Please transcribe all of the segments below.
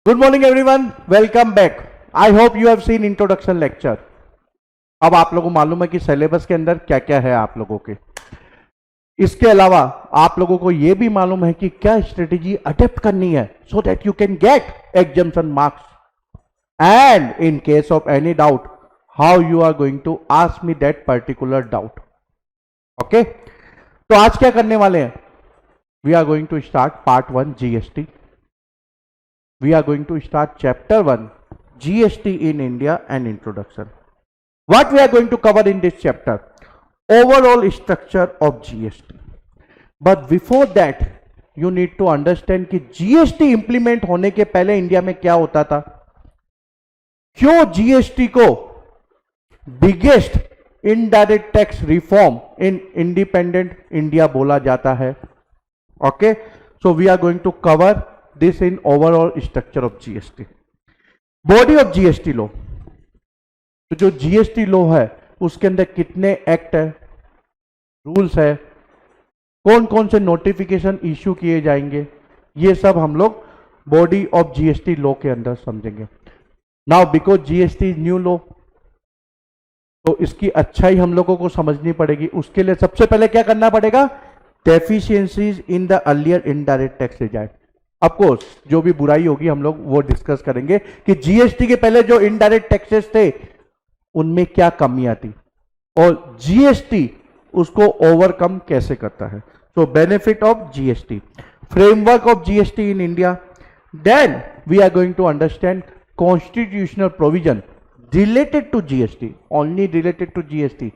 Good morning everyone, welcome back. I hope you have seen introduction lecture. अब आप लोगों को मालूम है कि सिलेबस के अंदर क्या क्या है आप लोगों के। इसके अलावा आप लोगों को यह भी मालूम है कि क्या स्ट्रेटेजी अडेप्ट करनी है so that you can get exemption marks and in case of any doubt how you are going to ask me that particular doubt. Okay, तो आज क्या करने वाले हैं? We are going to start part 1 GST. We are going to start chapter 1 GST in India and introduction. What we are going to cover in this chapter? Overall structure of GST. But before that you need to understand कि GST implement होने के पहले India में क्या होता था, क्यों GST को biggest indirect tax reform in independent India बोला जाता है। Okay, so we are going to cover this in overall structure of GST. Body of GST law, तो जो जीएसटी लॉ है उसके अंदर कितने एक्ट है, रूल्स है, कौन कौन से नोटिफिकेशन इश्यू किए जाएंगे, ये सब हम लोग बॉडी ऑफ जीएसटी लॉ के अंदर समझेंगे। Now because GST is new law, तो इसकी अच्छाई हम लोगों को समझनी पड़ेगी। उसके लिए सबसे पहले क्या करना पड़ेगा? Deficiencies in the earlier indirect tax regime. Of course जो भी बुराई होगी हम लोग वो डिस्कस करेंगे कि जीएसटी के पहले जो इनडायरेक्ट टैक्सेस थे उनमें क्या कमियां थी और जीएसटी उसको ओवरकम कैसे करता है। So benefit of GST, framework of GST in India, then we are going to understand constitutional provision related to GST, only related to GST.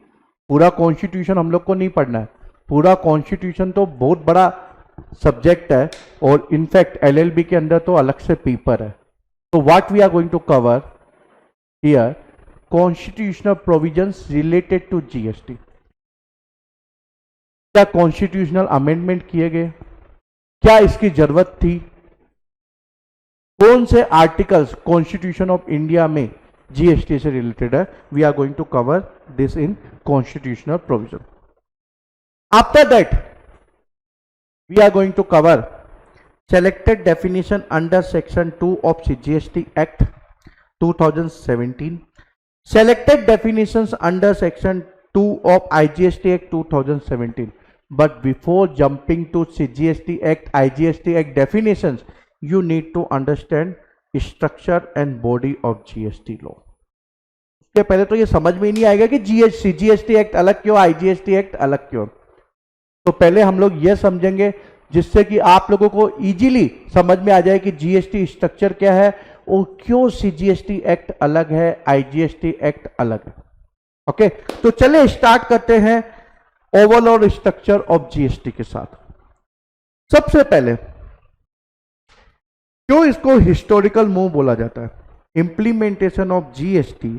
पूरा कॉन्स्टिट्यूशन हम लोग को नहीं पढ़ना है, पूरा कॉन्स्टिट्यूशन तो बहुत बड़ा सब्जेक्ट है और इनफैक्ट एलएलबी के अंदर तो अलग से पेपर है। तो what we are going to cover here, constitutional provisions related to GST. क्या कॉन्स्टिट्यूशनल अमेंडमेंट किए गए, क्या इसकी जरूरत थी, कौन से आर्टिकल्स कॉन्स्टिट्यूशन ऑफ इंडिया में जीएसटी से रिलेटेड है। We are going to cover this in constitutional provision. After that we are going to cover selected definition under section 2 of CGST Act 2017, selected definitions under section 2 of IGST Act 2017. But before jumping to CGST Act, IGST Act definitions, you need to understand structure and body of GST law. उसके पहले तो ये समझ में ही नहीं आएगा कि CGST Act अलग क्यों, IGST Act अलग क्यों। तो पहले हम लोग यह समझेंगे जिससे कि आप लोगों को इजीली समझ में आ जाए कि जीएसटी स्ट्रक्चर क्या है और क्यों सीजीएसटी एक्ट अलग है, आईजीएसटी एक्ट अलग है। ओके, तो चलिए स्टार्ट करते हैं ओवरऑल स्ट्रक्चर ऑफ जीएसटी के साथ। सबसे पहले क्यों इसको हिस्टोरिकल मूव बोला जाता है? Implementation of GST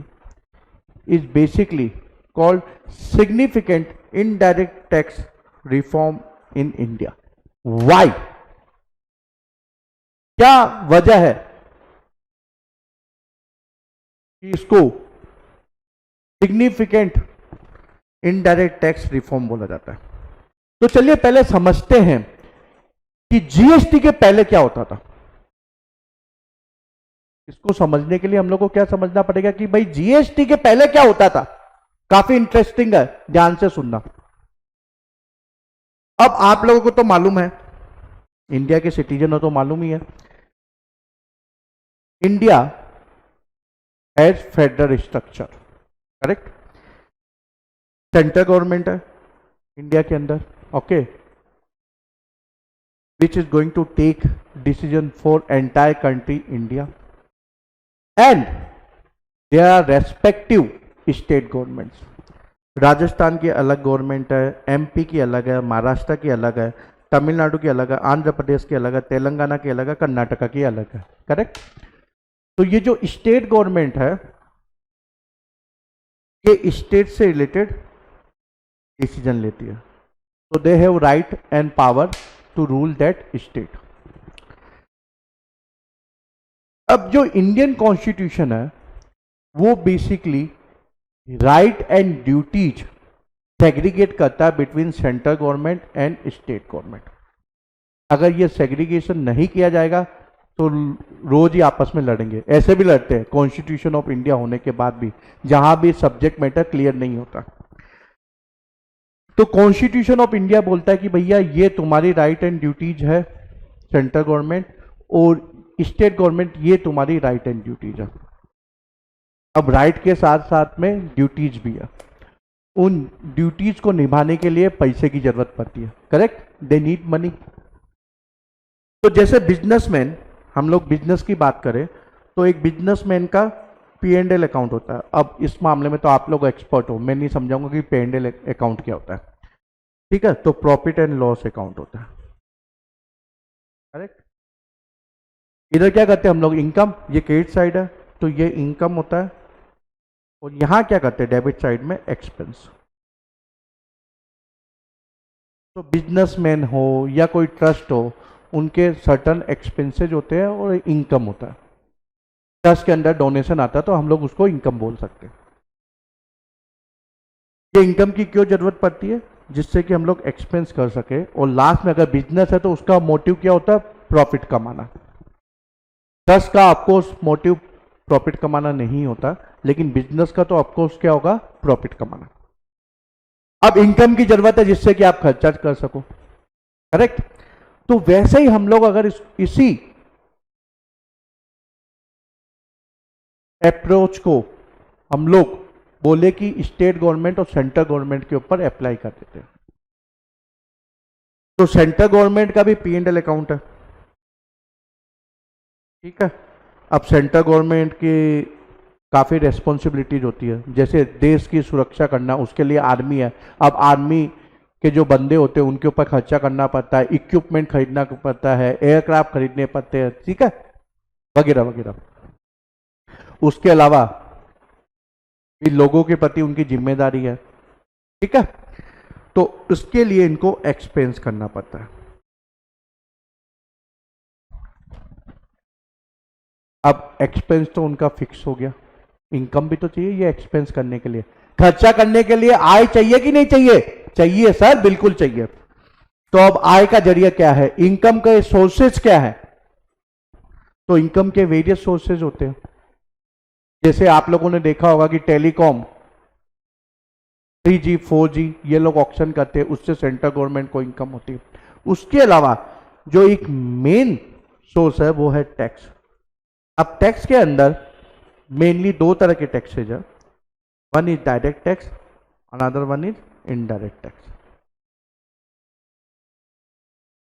is basically called significant indirect tax reform in India. Why, क्या वजह है कि इसको सिग्निफिकेंट इनडायरेक्ट टैक्स रिफॉर्म बोला जाता है? तो चलिए पहले समझते हैं कि जीएसटी के पहले क्या होता था। इसको समझने के लिए हम लोग को क्या समझना पड़ेगा कि भाई जीएसटी के पहले क्या होता था। काफी इंटरेस्टिंग है, ध्यान से सुनना। अब आप लोगों को तो मालूम है, इंडिया के सिटीजन हो तो मालूम ही है, India has federal structure, correct. Central government है इंडिया के अंदर, okay, which is going to take decision for entire country India and there are respective state governments. Rajasthan की अलग गवर्नमेंट है, एमपी की अलग है, महाराष्ट्र की अलग है, तमिलनाडु की अलग है, आंध्र प्रदेश की अलग है, तेलंगाना की अलग है, कर्नाटका की अलग है, करेक्ट। तो ये जो स्टेट गवर्नमेंट है ये स्टेट से रिलेटेड डिसीजन लेती है, तो they have right and power to rule that state. अब जो इंडियन कॉन्स्टिट्यूशन है वो basically right and duties segregate करता है between central government and state government. अगर ये सेग्रीगेशन नहीं किया जाएगा तो रोज ही आपस में लड़ेंगे, ऐसे भी लड़ते हैं कॉन्स्टिट्यूशन ऑफ इंडिया होने के बाद भी, जहां भी सब्जेक्ट मैटर क्लियर नहीं होता। तो कॉन्स्टिट्यूशन ऑफ इंडिया बोलता है कि भैया ये तुम्हारी राइट एंड ड्यूटीज है सेंट्रल गवर्नमेंट, और स्टेट गवर्नमेंट ये तुम्हारी राइट एंड ड्यूटीज है। अब राइट के साथ साथ में ड्यूटीज भी है, उन ड्यूटीज को निभाने के लिए पैसे की जरूरत पड़ती है, करेक्ट, दे नीड मनी। तो जैसे बिजनेसमैन, हम लोग बिजनेस की बात करें तो एक बिजनेसमैन का P&L अकाउंट होता है। अब इस मामले में तो आप लोग एक्सपर्ट हो, मैं नहीं समझाऊंगा कि P&L अकाउंट क्या होता है, ठीक है। तो प्रॉफिट एंड लॉस अकाउंट होता है, करेक्ट। इधर क्या करते हैं हम लोग, इनकम, ये क्रेडिट साइड है तो ये इनकम होता है, और यहां क्या करते हैं डेबिट साइड में एक्सपेंस। तो बिजनेसमैन हो या कोई ट्रस्ट हो, उनके सर्टन एक्सपेंसेज होते हैं और इनकम होता है। ट्रस्ट के अंदर डोनेशन आता है तो हम लोग उसको इनकम बोल सकते हैं। ये इनकम की क्यों जरूरत पड़ती है, जिससे कि हम लोग एक्सपेंस कर सके, और लास्ट में अगर बिजनेस है तो उसका मोटिव क्या होता है, प्रॉफिट कमाना। ट्रस्ट का ऑफकोर्स मोटिव प्रॉफिट कमाना नहीं होता, लेकिन बिजनेस का तो ऑफकोर्स क्या होगा, प्रॉफिट कमाना। अब इनकम की जरूरत है जिससे कि आप खर्चा कर सको, करेक्ट। तो वैसे ही हम लोग अगर इसी अप्रोच को हम लोग बोले कि स्टेट गवर्नमेंट और सेंट्रल गवर्नमेंट के ऊपर अप्लाई कर देते हैं, तो सेंट्रल गवर्नमेंट का भी P&L अकाउंट है, ठीक है। अब सेंट्रल गवर्नमेंट की काफ़ी रेस्पॉन्सिबिलिटीज होती है, जैसे देश की सुरक्षा करना, उसके लिए आर्मी है। अब आर्मी के जो बंदे होते हैं उनके ऊपर खर्चा करना पड़ता है, इक्विपमेंट खरीदना पड़ता है, एयरक्राफ्ट खरीदने पड़ते हैं, ठीक है, वगैरह वगैरह। उसके अलावा इन लोगों के प्रति उनकी जिम्मेदारी है, ठीक है। तो उसके लिए इनको एक्सपेंस करना पड़ता है। अब एक्सपेंस तो उनका फिक्स हो गया, इनकम भी तो चाहिए ये एक्सपेंस करने के लिए, खर्चा करने के लिए आय चाहिए कि नहीं चाहिए, चाहिए सर, बिल्कुल चाहिए। तो अब आय का जरिया क्या है, इनकम के सोर्सेज क्या है, तो इनकम के वेरियस सोर्सेज होते हैं। जैसे आप लोगों ने देखा होगा कि टेलीकॉम 3G 4G ये लोग ऑक्शन करते हैं, उससे सेंट्रल गवर्नमेंट को इनकम होती है। उसके अलावा जो एक मेन सोर्स है वो है टैक्स। अब टैक्स के अंदर मेनली दो तरह के टैक्सेज है, one is direct tax, another one is indirect tax.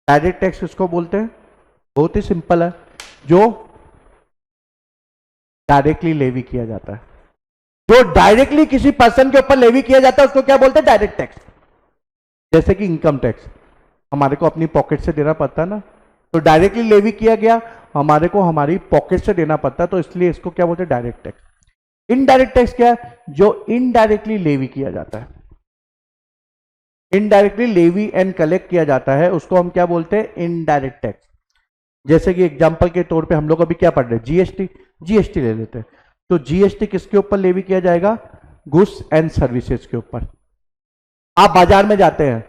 Direct tax किसको बोलते हैं, बहुत ही सिंपल है, जो डायरेक्टली लेवी किया जाता है, जो डायरेक्टली किसी पर्सन के ऊपर लेवी किया जाता है उसको क्या बोलते हैं, डायरेक्ट टैक्स। जैसे कि इनकम टैक्स हमारे को अपनी पॉकेट से देना पड़ता है ना, तो डायरेक्टली लेवी किया गया, हमारे को हमारी पॉकेट से देना पड़ता है, तो इसलिए इसको क्या बोलते हैं, डायरेक्ट टैक्स। इनडायरेक्ट टैक्स क्या है, जो इनडायरेक्टली लेवी किया जाता है, इनडायरेक्टली लेवी एंड कलेक्ट किया जाता है, उसको हम क्या बोलते हैं, इनडायरेक्ट टैक्स। जैसे कि एग्जांपल के तौर पे हम लोग अभी क्या पढ़ रहे हैं, जीएसटी ले लेते हैं। तो जीएसटी किसके ऊपर लेवी किया जाएगा, गुड्स एंड सर्विसेज के ऊपर। आप बाजार में जाते हैं,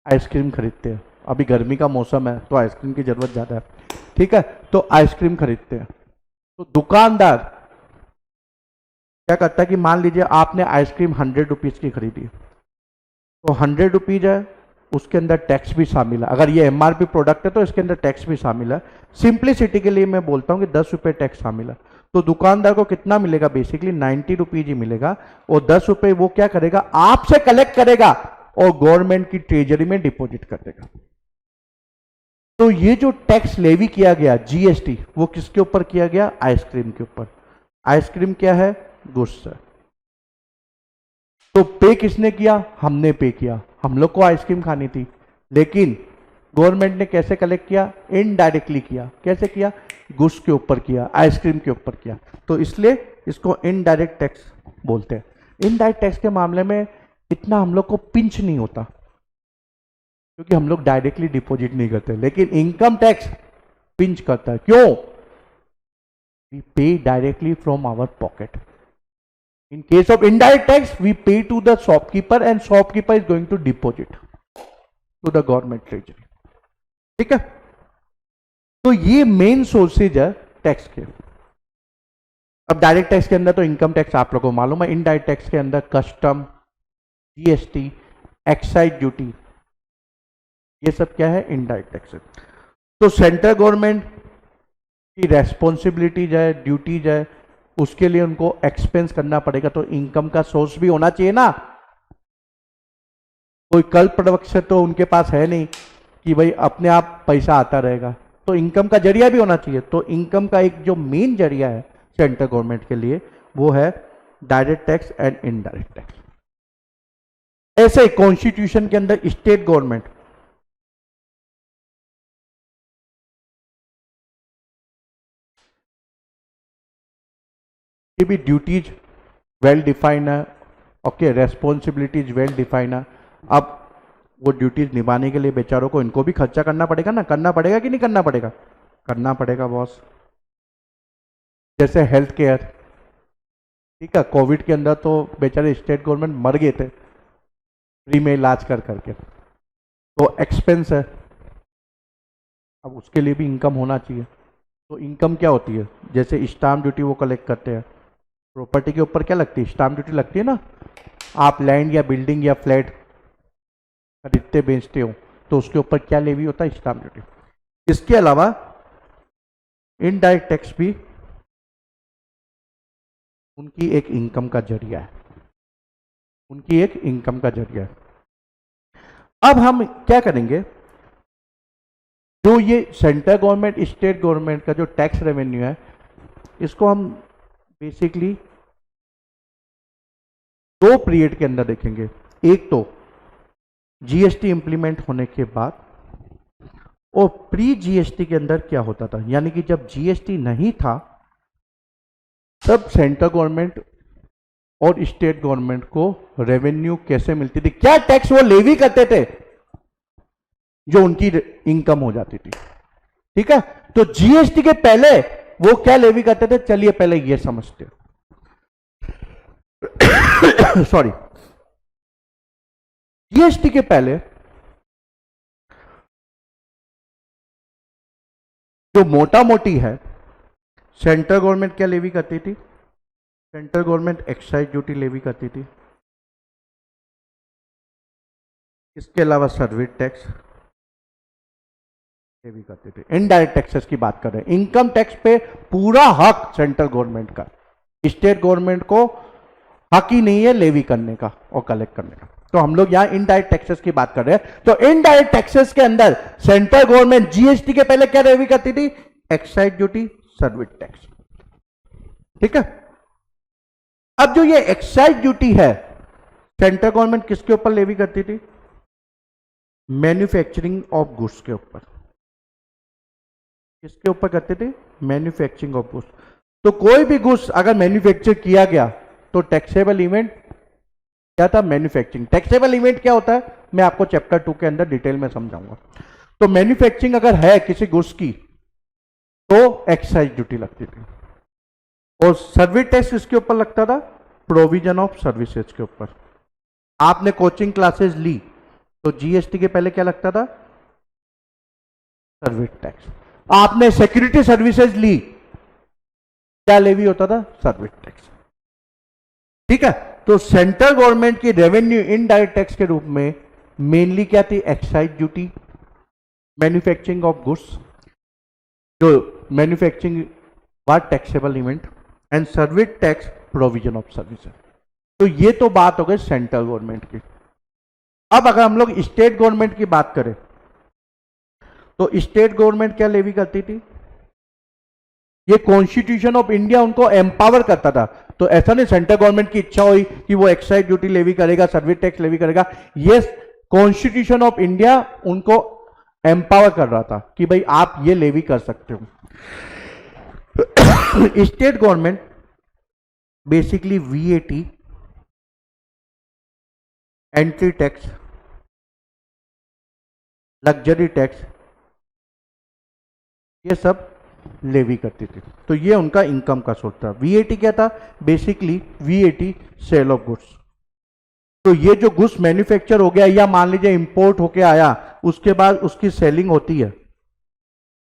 आइसक्रीम खरीदते हैं, अभी गर्मी का मौसम है तो आइसक्रीम की जरूरत ज्यादा है, ठीक है, तो आइसक्रीम खरीदते हैं। तो दुकानदार क्या करता है कि मान लीजिए आपने आइसक्रीम 100 रुपीज की खरीदी, तो 100 रुपीज है, उसके अंदर टैक्स भी शामिल है। अगर ये एमआरपी प्रोडक्ट है तो इसके अंदर टैक्स भी शामिल है। सिंप्लिसिटी के लिए मैं बोलता हूं कि 10 रुपए टैक्स शामिल है। तो दुकानदार को कितना मिलेगा, बेसिकली 90 रुपीज ही मिलेगा, और 10 रुपए वो क्या करेगा, आपसे कलेक्ट करेगा और गवर्नमेंट की ट्रेजरी में डिपॉजिट कर देगा। तो ये जो टैक्स लेवी किया गया जीएसटी, वो किसके ऊपर किया गया, आइसक्रीम के ऊपर। आइसक्रीम क्या है, गुड्स है। तो पे किसने किया, हमने पे किया, हम लोग को आइसक्रीम खानी थी, लेकिन गवर्नमेंट ने कैसे कलेक्ट किया, इनडायरेक्टली किया। कैसे किया, गुड्स के ऊपर किया, आइसक्रीम के ऊपर किया, तो इसलिए इसको इनडायरेक्ट टैक्स बोलते हैं। इनडायरेक्ट टैक्स के मामले में इतना हम लोग को पिंच नहीं होता, क्योंकि हम लोग डायरेक्टली डिपॉजिट नहीं करते, लेकिन इनकम टैक्स पिंच करता है। क्यों, we pay directly from our pocket. In case of indirect tax, we pay to the shopkeeper and shopkeeper is going to deposit to the government treasury. ठीक है, तो ये मेन सोर्सेज है tax के। अब डायरेक्ट टैक्स के अंदर तो इनकम टैक्स आप लोगों को मालूम है, इनडायरेक्ट टैक्स के अंदर कस्टम, जीएसटी, एक्साइज ड्यूटी, ये सब क्या है, इनडायरेक्ट टैक्सेस। तो सेंट्रल गवर्नमेंट की रेस्पॉन्सिबिलिटीज है, ड्यूटीज है, उसके लिए उनको एक्सपेंस करना पड़ेगा, तो इनकम का सोर्स भी होना चाहिए ना। कोई कल्पवृक्ष तो उनके पास है नहीं कि भाई अपने आप पैसा आता रहेगा, तो इनकम का जरिया भी होना चाहिए। तो इनकम का एक जो मेन जरिया है सेंट्रल गवर्नमेंट के लिए वो है direct tax and indirect tax. ऐसे कॉन्स्टिट्यूशन के अंदर स्टेट गवर्नमेंट की भी ड्यूटीज वेल डिफाइन है, ओके, रेस्पॉन्सिबिलिटीज वेल डिफाइन है। अब वो ड्यूटीज निभाने के लिए बेचारों को इनको भी खर्चा करना पड़ेगा ना, करना पड़ेगा कि नहीं करना पड़ेगा, करना पड़ेगा बॉस। जैसे हेल्थ केयर, ठीक है, कोविड के अंदर तो बेचारे स्टेट गवर्नमेंट मर गए थे फ्री में इलाज कर करके, तो एक्सपेंस है, अब उसके लिए भी इनकम होना चाहिए। तो इनकम क्या होती है, जैसे स्टाम्प ड्यूटी वो कलेक्ट करते हैं, प्रॉपर्टी के ऊपर क्या लगती है, स्टाम्प ड्यूटी लगती है ना। आप लैंड या बिल्डिंग या फ्लैट खरीदते बेचते हो तो उसके ऊपर क्या लेवी होता है, स्टाम्प ड्यूटी। इसके अलावा इनडायरेक्ट टैक्स भी उनकी एक इनकम का जरिया है, उनकी एक इनकम का जरिया है। अब हम क्या करेंगे, जो ये सेंट्रल गवर्नमेंट स्टेट गवर्नमेंट का जो टैक्स रेवेन्यू है, इसको हम बेसिकली दो पीरियड के अंदर देखेंगे। एक तो जीएसटी इंप्लीमेंट होने के बाद, और प्री जीएसटी के अंदर क्या होता था, यानी कि जब जीएसटी नहीं था तब सेंट्रल गवर्नमेंट और स्टेट गवर्नमेंट को रेवेन्यू कैसे मिलती थी, क्या टैक्स वो लेवी करते थे जो उनकी इनकम हो जाती थी। ठीक है, तो जीएसटी के पहले वो क्या लेवी करते थे, चलिए पहले ये समझते हैं। सॉरी, जीएसटी के पहले जो मोटा मोटी है, सेंट्रल गवर्नमेंट क्या लेवी करती थी, central government excise duty levy करती थी। इसके अलावा सर्विस टैक्स लेवी करती थी। इनडायरेक्ट टैक्सेस की बात कर रहे हैं, इनकम टैक्स पे पूरा हक सेंट्रल गवर्नमेंट का, स्टेट गवर्नमेंट को हक ही नहीं है लेवी करने का और कलेक्ट करने का। तो हम लोग यहां इनडायरेक्ट टैक्सेस की बात कर रहे हैं। तो इनडायरेक्ट टैक्सेस के अंदर सेंट्रल गवर्नमेंट जीएसटी के पहले क्या लेवी करती थी, एक्साइज ड्यूटी, सर्विस टैक्स। ठीक है, अब जो ये एक्साइज ड्यूटी है, सेंट्रल गवर्नमेंट किसके ऊपर लेवी करती थी, मैन्युफैक्चरिंग ऑफ गुड्स के ऊपर। किसके ऊपर करते थे, मैन्युफैक्चरिंग ऑफ गुड्स। तो कोई भी गुड्स अगर मैन्युफैक्चर किया गया तो टैक्सेबल इवेंट क्या था, मैन्युफैक्चरिंग। टैक्सेबल इवेंट क्या होता है, मैं आपको चैप्टर 2 के अंदर डिटेल में समझाऊंगा। तो मैन्युफैक्चरिंग अगर है किसी गुड्स की तो एक्साइज ड्यूटी लगती थी, और सर्विस टैक्स किसके ऊपर लगता था, प्रोविजन ऑफ सर्विसेज के ऊपर। आपने कोचिंग क्लासेस ली तो जीएसटी के पहले क्या लगता था, सर्विस टैक्स। आपने सिक्योरिटी सर्विसेज ली, क्या लेवी होता था, सर्विस टैक्स। ठीक है, तो सेंट्रल गवर्नमेंट की रेवेन्यू इनडायरेक्ट टैक्स के रूप में मेनली क्या थी, excise duty, manufacturing of goods, जो manufacturing was taxable event, and service tax, provision of services. तो ये तो बात हो गई सेंट्रल गवर्नमेंट की। अब अगर हम लोग स्टेट गवर्नमेंट की बात करें तो स्टेट गवर्नमेंट क्या लेवी करती थी, ये कॉन्स्टिट्यूशन ऑफ इंडिया उनको एम्पावर करता था। तो ऐसा नहीं सेंट्रल गवर्नमेंट की इच्छा हुई कि वो एक्साइज ड्यूटी लेवी करेगा, सर्विस टैक्स लेवी करेगा, ये कॉन्स्टिट्यूशन ऑफ इंडिया उनको एम्पावर कर रहा था कि भाई आप ये लेवी कर सकते हो। State government basically VAT, entry tax, luxury tax, ये सब लेवी करती थी। तो ये उनका इनकम का सोर्स था। वीएटी क्या था, basically VAT sale of goods. तो ये जो गुड्स मैन्युफैक्चर हो गया या मान लीजिए इंपोर्ट होके आया, उसके बाद उसकी सेलिंग होती है,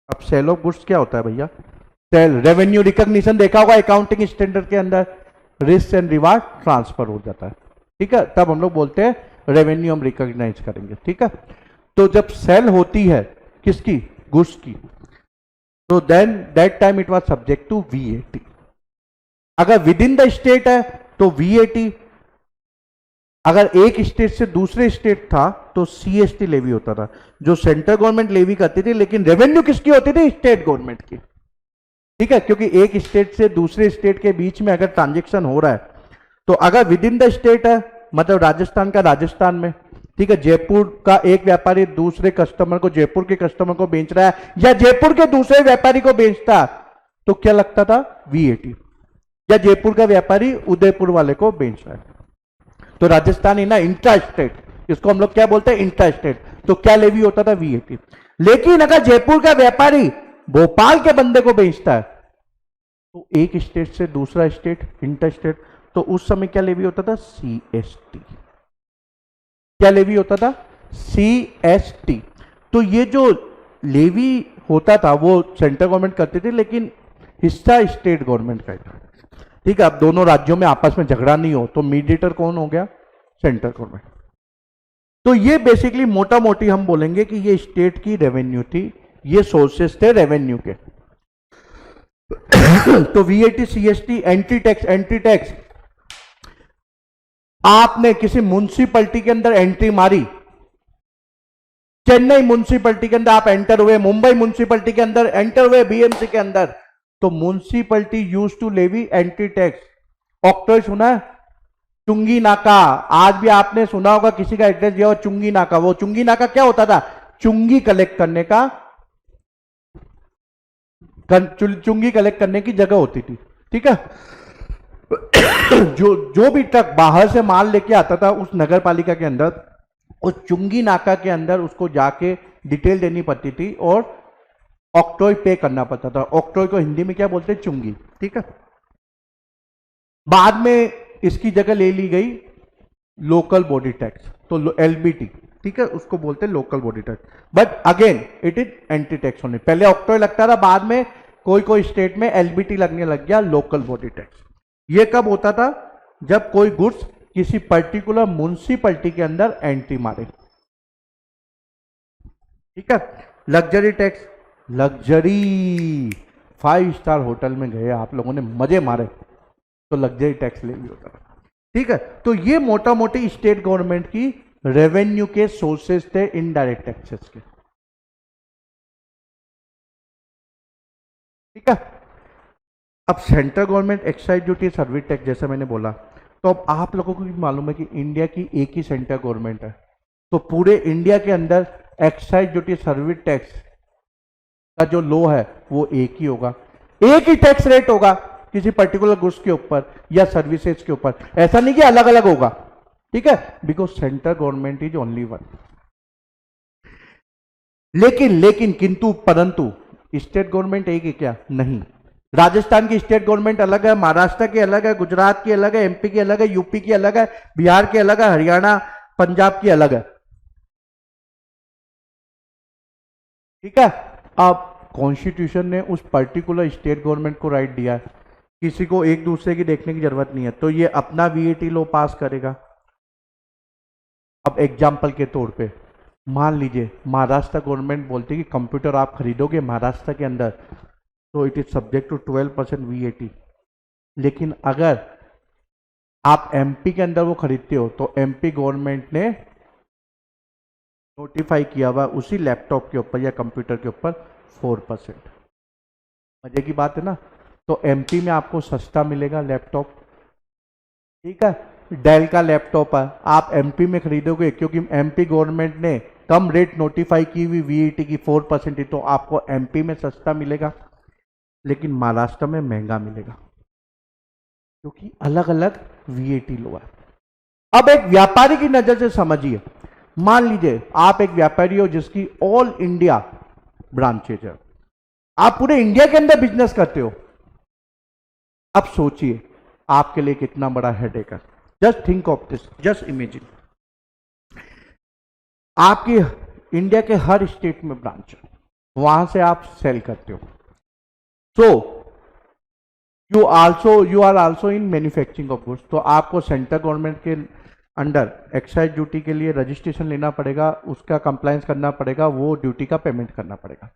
अब सेल ऑफ गुड्स क्या होता है भैया? सेल रेवेन्यू रिकॉग्निशन देखा होगा अकाउंटिंग स्टैंडर्ड के अंदर, रिस्क एंड रिवार्ड ट्रांसफर हो जाता है, ठीक है, तब हम लोग बोलते हैं रेवेन्यू हम रिकॉग्नाइज करेंगे, ठीक है। तो जब सेल होती है किसकी? गुड्स की, तो then that time it was subject to VAT. अगर विद इन द स्टेट है तो वीएटी, अगर एक स्टेट से दूसरे स्टेट था तो सीएसटी लेवी होता था, जो सेंट्रल गवर्नमेंट लेवी करती थी, लेकिन रेवेन्यू किसकी होती थी? स्टेट गवर्नमेंट की, ठीक है, क्योंकि एक स्टेट से दूसरे स्टेट के बीच में अगर ट्रांजेक्शन हो रहा है तो अगर विद इन द स्टेट है, मतलब राजस्थान का राजस्थान में, ठीक है, जयपुर का एक व्यापारी दूसरे कस्टमर को, जयपुर के कस्टमर को बेच रहा है, या जयपुर के दूसरे व्यापारी को बेचता, तो क्या लगता था? वीएटी। या जयपुर का व्यापारी उदयपुर वाले को बेच रहा है, तो राजस्थान है ना इंट्रा स्टेट, इसको हम लोग क्या बोलते हैं? इंट्रा स्टेट, तो क्या लेवी होता था? वीएटी। लेकिन अगर जयपुर का व्यापारी भोपाल के बंदे को बेचता है, तो एक स्टेट से दूसरा स्टेट, इंटर स्टेट, तो उस समय क्या लेवी होता था? सीएसटी। क्या लेवी होता था? सीएसटी। तो ये जो लेवी होता था वो सेंट्रल गवर्नमेंट करती थी, लेकिन हिस्सा स्टेट गवर्नमेंट का था, ठीक है। अब दोनों राज्यों में आपस में झगड़ा नहीं हो तो मीडिएटर कौन हो गया? Central government. तो ये बेसिकली मोटा मोटी हम बोलेंगे कि ये स्टेट की रेवेन्यू थी, ये सोर्सेस थे रेवेन्यू के। तो VAT, CST, anti tax, anti tax, आपने किसी म्युनिसिपैलिटी के अंदर एंट्री मारी, चेन्नई म्युनिसिपैलिटी के अंदर आप एंटर हुए, मुंबई म्युनिसिपैलिटी के अंदर एंटर हुए, बीएमसी के अंदर, तो municipality use to levy entry tax. Octroi सुना है? चुंगी नाका, आज भी आपने सुना होगा, किसी का एड्रेस दिया हो चुंगी नाका, वो चुंगी नाका क्या होता था? चुंगी कलेक्ट करने का, चुंगी कलेक्ट करने की जगह होती थी, ठीक है। जो भी ट्रक बाहर से माल लेके आता था उस नगर पालिका के अंदर, उस चुंगी नाका के अंदर उसको जाके डिटेल देनी पड़ती थी और ऑक्ट्रॉय पे करना पड़ता था। ऑक्ट्रॉय को हिंदी में क्या बोलते हैं? चुंगी, ठीक है। बाद में इसकी जगह ले ली गई लोकल बॉडी टैक्स, तो एलबीटी, ठीक है, उसको बोलते हैं local body tax, but again it is anti tax होने। पहले ऑक्ट्रॉय लगता था, बाद में कोई कोई स्टेट में एलबीटी लगने लग गया, लोकल बॉडी टैक्स। ये कब होता था? जब कोई गुड्स किसी पर्टिकुलर म्युनिसिपैलिटी के अंदर एंट्री मारे, ठीक है। Luxury tax, luxury 5 star hotel में गए आप लोगों ने, मजे मारे, तो लग्जरी टैक्स ले लिया होता था, ठीक है। तो ये मोटा मोटी स्टेट गवर्नमेंट की रेवेन्यू के सोर्सेस थे इनडायरेक्ट टैक्सेस के, ठीक है। अब central government excise duty, service tax, जैसे मैंने बोला, तो अब आप लोगों को भी मालूम है कि इंडिया की एक ही सेंट्रल गवर्नमेंट है, तो पूरे इंडिया के अंदर एक्साइज ड्यूटी, सर्विस टैक्स का जो लॉ है वो एक ही होगा, एक ही टैक्स रेट होगा किसी पर्टिकुलर गुड्स के ऊपर या सर्विसेज के ऊपर, ऐसा नहीं कि अलग अलग होगा, ठीक है, because central government is only one. लेकिन किंतु परंतु स्टेट गवर्नमेंट एक है क्या? नहीं। राजस्थान की स्टेट गवर्नमेंट अलग है, महाराष्ट्र की अलग है, गुजरात की अलग है, एमपी की अलग है, यूपी की अलग है, बिहार की अलग है, हरियाणा पंजाब की अलग है, ठीक है। अब कॉन्स्टिट्यूशन ने उस पर्टिकुलर स्टेट गवर्नमेंट को राइट दिया है, किसी को एक दूसरे की देखने की जरूरत नहीं है, तो ये अपना वीएटी लॉ पास करेगा। अब एग्जाम्पल के तौर पे मान लीजिए महाराष्ट्र गवर्नमेंट बोलती है कि कंप्यूटर आप खरीदोगे महाराष्ट्र के अंदर तो it is subject to 12% VAT, लेकिन अगर आप एमपी के अंदर वो खरीदते हो तो एमपी गवर्नमेंट ने नोटिफाई किया हुआ उसी लैपटॉप के ऊपर या कंप्यूटर के ऊपर 4%। मजे की बात है ना। तो एमपी में आपको सस्ता मिलेगा लैपटॉप, ठीक है, डेल का लैपटॉप है, आप एमपी में खरीदोगे क्योंकि एमपी गवर्नमेंट ने कम रेट नोटिफाई की हुई वीईटी की 4%, तो आपको एमपी में सस्ता मिलेगा, लेकिन महाराष्ट्र में महंगा मिलेगा क्योंकि अलग अलग वीएटी लो है। अब एक व्यापारी की नजर से समझिए, मान लीजिए आप एक व्यापारी हो जिसकी ऑल इंडिया ब्रांचेज है, आप पूरे इंडिया के अंदर बिजनेस करते हो। अब सोचिए आपके लिए कितना बड़ा हेडेक है। Just think of this, just imagine, आपकी इंडिया के हर स्टेट में ब्रांच है, वहां से आप सेल करते हो। So you are also in manufacturing of goods. तो आपको सेंट्रल गवर्नमेंट के अंडर एक्साइज ड्यूटी के लिए रजिस्ट्रेशन लेना पड़ेगा, उसका कंप्लायंस करना पड़ेगा, वो ड्यूटी का पेमेंट करना पड़ेगा।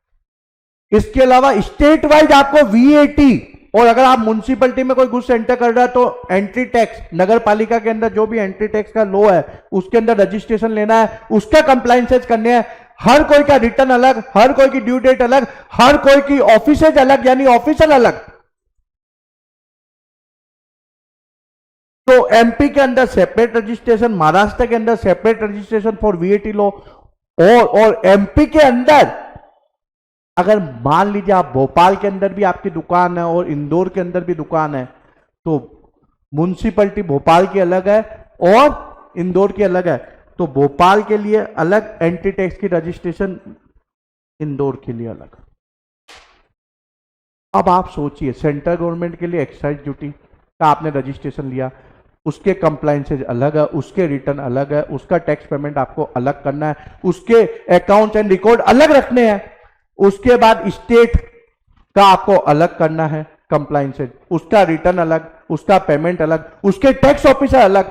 इसके अलावा स्टेट वाइज आपको वीएटी, और अगर आप म्युनिसिपैलिटी में कोई गुड्स एंटर कर रहा है तो एंट्री टैक्स, नगर पालिका के अंदर जो भी एंट्री टैक्स का लॉ है उसके अंदर रजिस्ट्रेशन लेना है, उसका कंप्लायंसेस करने हैं। हर कोई का रिटर्न अलग, हर कोई की ड्यू डेट अलग, हर कोई की ऑफिसेज अलग, यानी ऑफिसर अलग। तो एमपी के अंदर सेपरेट रजिस्ट्रेशन, महाराष्ट्र के अंदर separate registration for VAT law, और एमपी के अंदर अगर मान लीजिए आप भोपाल के अंदर भी आपकी दुकान है और इंदौर के अंदर भी दुकान है, तो म्युनिसिपैलिटी भोपाल की अलग है और इंदौर की अलग है। तो भोपाल के लिए अलग एंट्री टैक्स की रजिस्ट्रेशन, इंदौर के लिए अलग। अब आप सोचिए, सेंट्रल गवर्नमेंट के लिए एक्साइज ड्यूटी का आपने रजिस्ट्रेशन लिया, उसके कंप्लायंसेज अलग है, उसके रिटर्न अलग है, उसका टैक्स पेमेंट आपको अलग करना है, उसके अकाउंट्स एंड रिकॉर्ड अलग रखने हैं। उसके बाद स्टेट का आपको अलग करना है कंप्लायंसेज, उसका रिटर्न अलग, उसका पेमेंट अलग, उसके टैक्स ऑफिसर अलग,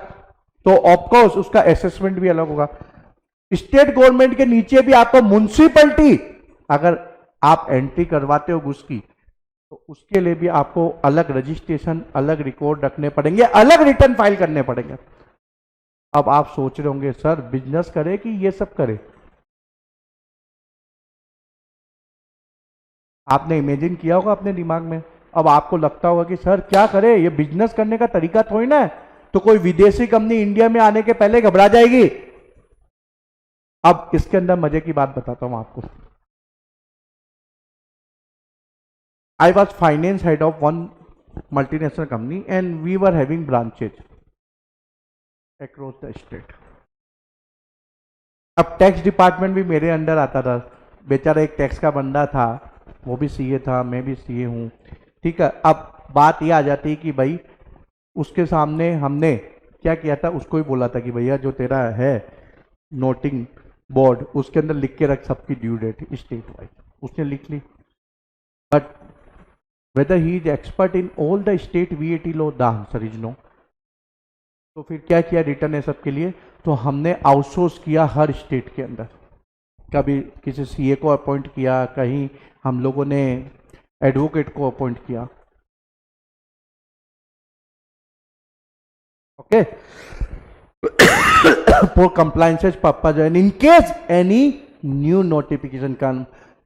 तो ऑफकोर्स उसका असेसमेंट भी अलग होगा। स्टेट गवर्नमेंट के नीचे भी आपको म्युनिसिपैलिटी, अगर आप एंट्री करवाते हो गुड्स की, तो उसके लिए भी आपको अलग रजिस्ट्रेशन, अलग रिकॉर्ड रखने पड़ेंगे, अलग रिटर्न फाइल करने पड़ेंगे। अब आप सोच रहे होंगे सर बिजनेस करे कि ये सब करे? आपने इमेजिन किया होगा अपने दिमाग में। अब आपको लगता होगा कि सर क्या करे, ये बिजनेस करने का तरीका थोड़ी ना है, तो कोई विदेशी कंपनी इंडिया में आने के पहले घबरा जाएगी। अब इसके अंदर मजे की बात बताता हूं आपको। I was finance head of one multinational company and we were having branches across the state. अब टैक्स डिपार्टमेंट भी मेरे अंडर आता था। बेचारा एक टैक्स का बंदा था, वो भी सीए था, मैं भी सीए हूँ, ठीक है। अब बात ये आ जाती है कि भाई उसके सामने हमने क्या किया था, उसको ही बोला था कि भैया जो तेरा है नोटिंग बोर्ड, उसके अंदर लिख के रख सबकी ड्यू डेट स्टेट वाइज। उसने लिख ली, but whether he is expert in all the state VAT law, the answer is no. तो फिर क्या किया रिटर्न है सबके लिए, तो हमने आउटसोर्स किया हर स्टेट के अंदर। कभी किसी सीए को अपॉइंट किया, कहीं हम लोगों ने एडवोकेट को अपॉइंट किया, okay, for compliances purpose and in case any new notification का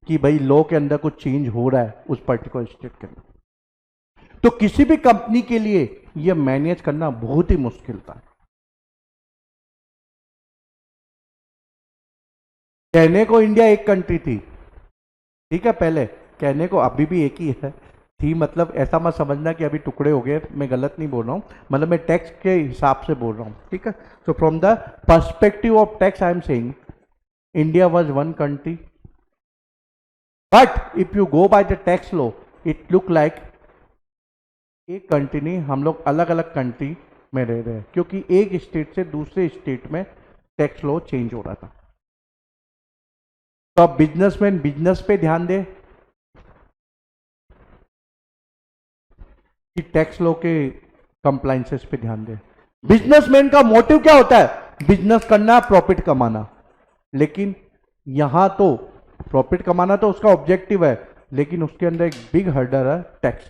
कि भाई लॉ के अंदर कुछ चेंज हो रहा है उस पर्टिकुलर स्टेट के अंदर। तो किसी भी कंपनी के लिए यह मैनेज करना बहुत ही मुश्किल था। कहने को इंडिया एक कंट्री थी, ठीक है, पहले कहने को, अभी भी एक ही है, थी मतलब ऐसा मत समझना कि अभी टुकड़े हो गए, मैं गलत नहीं बोल रहा हूं, मतलब मैं टैक्स के हिसाब से बोल रहा हूं, ठीक है। So from the perspective of tax I am saying India was one country, but if you go by the tax law it look like एक कंट्री नहीं, हम लोग अलग अलग कंट्री में रह रहे हैं, क्योंकि एक स्टेट से दूसरे स्टेट में टैक्स लॉ चेंज हो रहा था। तो अब बिजनेसमैन बिजनेस पे ध्यान दे कि टैक्स लॉ के कंप्लायंसेस पे ध्यान दे। बिजनेसमैन का मोटिव क्या होता है? बिजनेस करना, प्रॉफिट कमाना। लेकिन यहां तो प्रॉफिट कमाना तो उसका ऑब्जेक्टिव है, लेकिन उसके अंदर एक बिग हर्डर है टैक्स।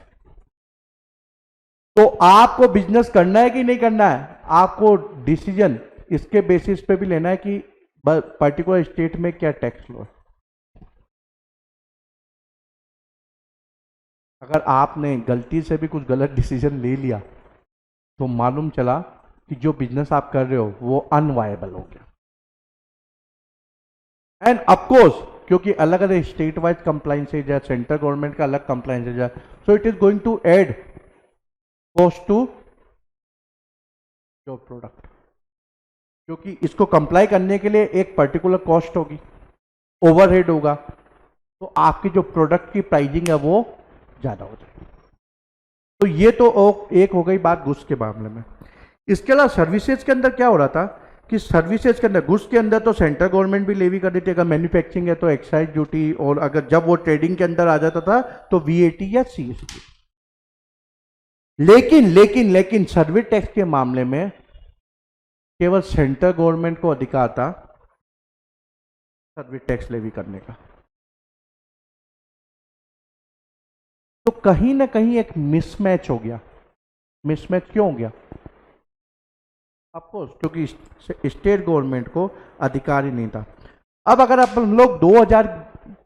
तो आपको बिजनेस करना है कि नहीं करना है, आपको डिसीजन इसके बेसिस पे भी लेना है कि पर्टिकुलर स्टेट में क्या टैक्स लो है। अगर आपने गलती से भी कुछ गलत डिसीजन ले लिया तो मालूम चला कि जो बिजनेस आप कर रहे हो वो अनवायबल हो गया। एंड ऑफकोर्स क्योंकि अलग अलग स्टेट वाइज कंप्लायंसेज है, सेंट्रल गवर्नमेंट का अलग कंप्लायंसेज है, so it is going to add cost to your product, क्योंकि इसको कंप्लाई करने के लिए एक पर्टिकुलर कॉस्ट होगी, ओवरहेड होगा, तो आपकी जो प्रोडक्ट की प्राइसिंग है वो ज्यादा हो जाएगी। तो ये तो एक हो गई बात गुड्स के मामले में। इसके अलावा सर्विसेज के अंदर क्या हो रहा था कि सर्विसेज के अंदर, गुड्स के अंदर तो सेंट्रल गवर्नमेंट भी लेवी कर देती है, अगर मैन्युफैक्चरिंग है तो एक्साइज ड्यूटी, और अगर जब वो ट्रेडिंग के अंदर आ जाता था तो वीएटी या सीएसटी। लेकिन लेकिन लेकिन सर्विस टैक्स के मामले में केवल सेंट्रल गवर्नमेंट को अधिकार था सर्विस टैक्स लेवी करने का। तो कहीं ना कहीं एक मिसमैच हो गया। मिसमैच क्यों हो गया? ऑफकोर्स क्योंकि स्टेट गवर्नमेंट को अधिकार ही नहीं था। अब अगर हम लोग 2000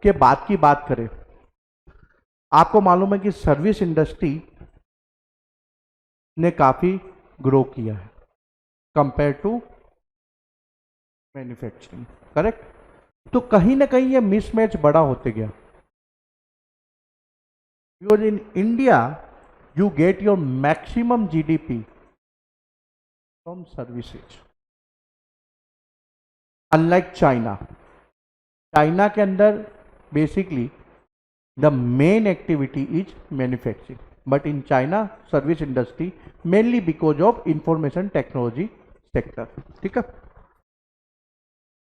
के बाद की बात करें, आपको मालूम है कि सर्विस इंडस्ट्री ने काफी ग्रो किया है कंपेयर टू मैन्युफैक्चरिंग, करेक्ट? तो कहीं ना कहीं ये मिसमैच बड़ा होते गया। Because in India, you get your maximum GDP from services. Unlike China, China के अंदर basically the main activity is manufacturing, but in China service industry mainly because of information technology sector, ठीक है?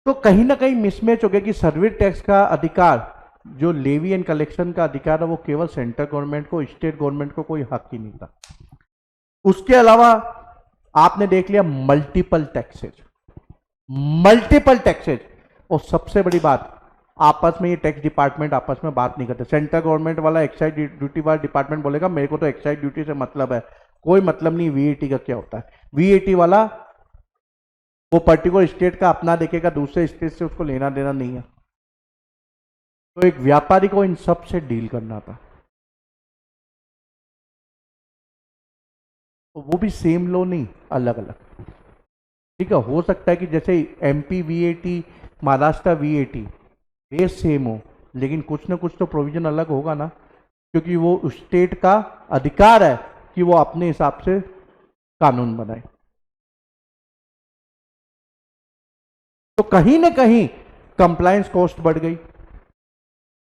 तो कहीं ना कहीं मिसमैच हो गया कि सर्विस टैक्स का अधिकार, जो लेवी एंड कलेक्शन का अधिकार है, वो केवल सेंट्रल गवर्नमेंट को, स्टेट गवर्नमेंट को कोई हक ही नहीं था। उसके अलावा आपने देख लिया मल्टीपल टैक्सेज, मल्टीपल टैक्सेज, और सबसे बड़ी बात, आपस में ये टैक्स डिपार्टमेंट आपस में बात नहीं करते। सेंट्रल गवर्नमेंट वाला एक्साइज ड्यूटी वाला डिपार्टमेंट बोलेगा मेरे को तो एक्साइज ड्यूटी से मतलब है, कोई मतलब नहीं वीएटी का क्या होता है। वीएटी वाला वो पर्टिकुलर स्टेट का अपना देखेगा, दूसरे स्टेट से उसको लेना देना नहीं है। तो एक व्यापारी को इन सब से डील करना था, तो वो भी सेम लो नहीं, अलग अलग, ठीक है? हो सकता है कि जैसे MP VAT, Maharashtra VAT rate same हो, लेकिन कुछ ना कुछ तो प्रोविजन अलग होगा ना, क्योंकि वो स्टेट का अधिकार है कि वो अपने हिसाब से कानून बनाए। तो कहीं ना कहीं कंप्लायंस कॉस्ट बढ़ गई।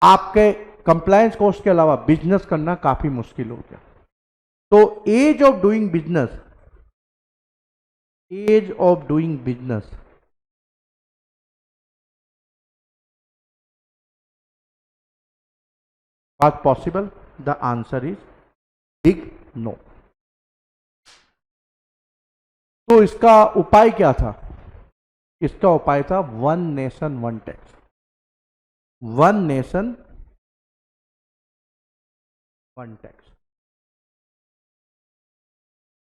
आपके कंप्लायंस कॉस्ट के अलावा बिजनेस करना काफी मुश्किल हो गया। तो ease of doing business, ease of doing business was possible? The answer is big no. तो इसका उपाय क्या था? इसका उपाय था one nation one tax. One nation one tax,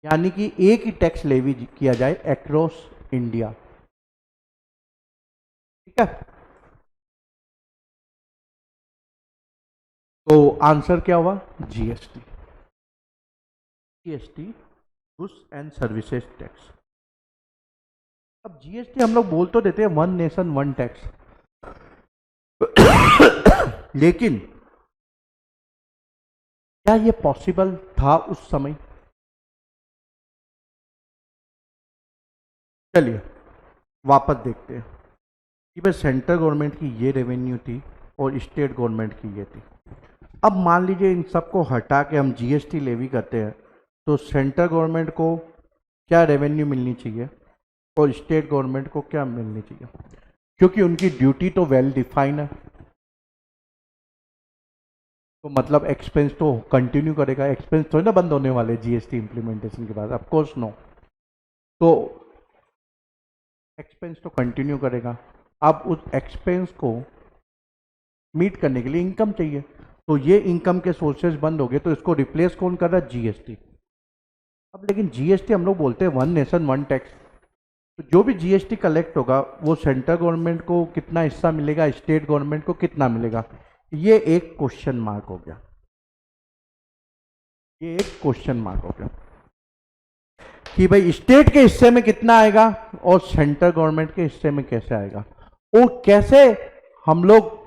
यानी कि एक ही टैक्स लेवी किया जाए अक्रॉस इंडिया, ठीक है? तो आंसर क्या हुआ? GST. GST, goods and services tax. अब जीएसटी हम लोग बोल तो देते हैं वन नेशन वन टैक्स, लेकिन क्या ये पॉसिबल था उस समय? चलिए वापस देखते हैं कि भाई सेंट्रल गवर्नमेंट की ये रेवेन्यू थी और स्टेट गवर्नमेंट की ये थी। अब मान लीजिए इन सबको हटा के हम जीएसटी लेवी करते हैं, तो सेंट्रल गवर्नमेंट को क्या रेवेन्यू मिलनी चाहिए और स्टेट गवर्नमेंट को क्या मिलनी चाहिए? क्योंकि उनकी ड्यूटी तो वेल डिफाइन है, तो मतलब एक्सपेंस तो कंटिन्यू करेगा। एक्सपेंस थोड़ी ना बंद होने वाले जीएसटी इंप्लीमेंटेशन के बाद, ऑफ कोर्स नो। तो एक्सपेंस तो कंटिन्यू करेगा। अब उस एक्सपेंस को मीट करने के लिए इनकम चाहिए, तो ये इनकम के सोर्सेज बंद हो गए, तो इसको रिप्लेस कौन कर रहा है? जीएसटी। अब लेकिन जीएसटी हम लोग बोलते हैं वन नेशन वन टैक्स, तो जो भी जीएसटी कलेक्ट होगा वो सेंट्रल गवर्नमेंट को कितना हिस्सा मिलेगा, स्टेट गवर्नमेंट को कितना मिलेगा? ये एक क्वेश्चन मार्क हो गया, ये एक क्वेश्चन मार्क हो गया कि भाई स्टेट के हिस्से में कितना आएगा और सेंट्रल गवर्नमेंट के हिस्से में कैसे आएगा, और कैसे हम लोग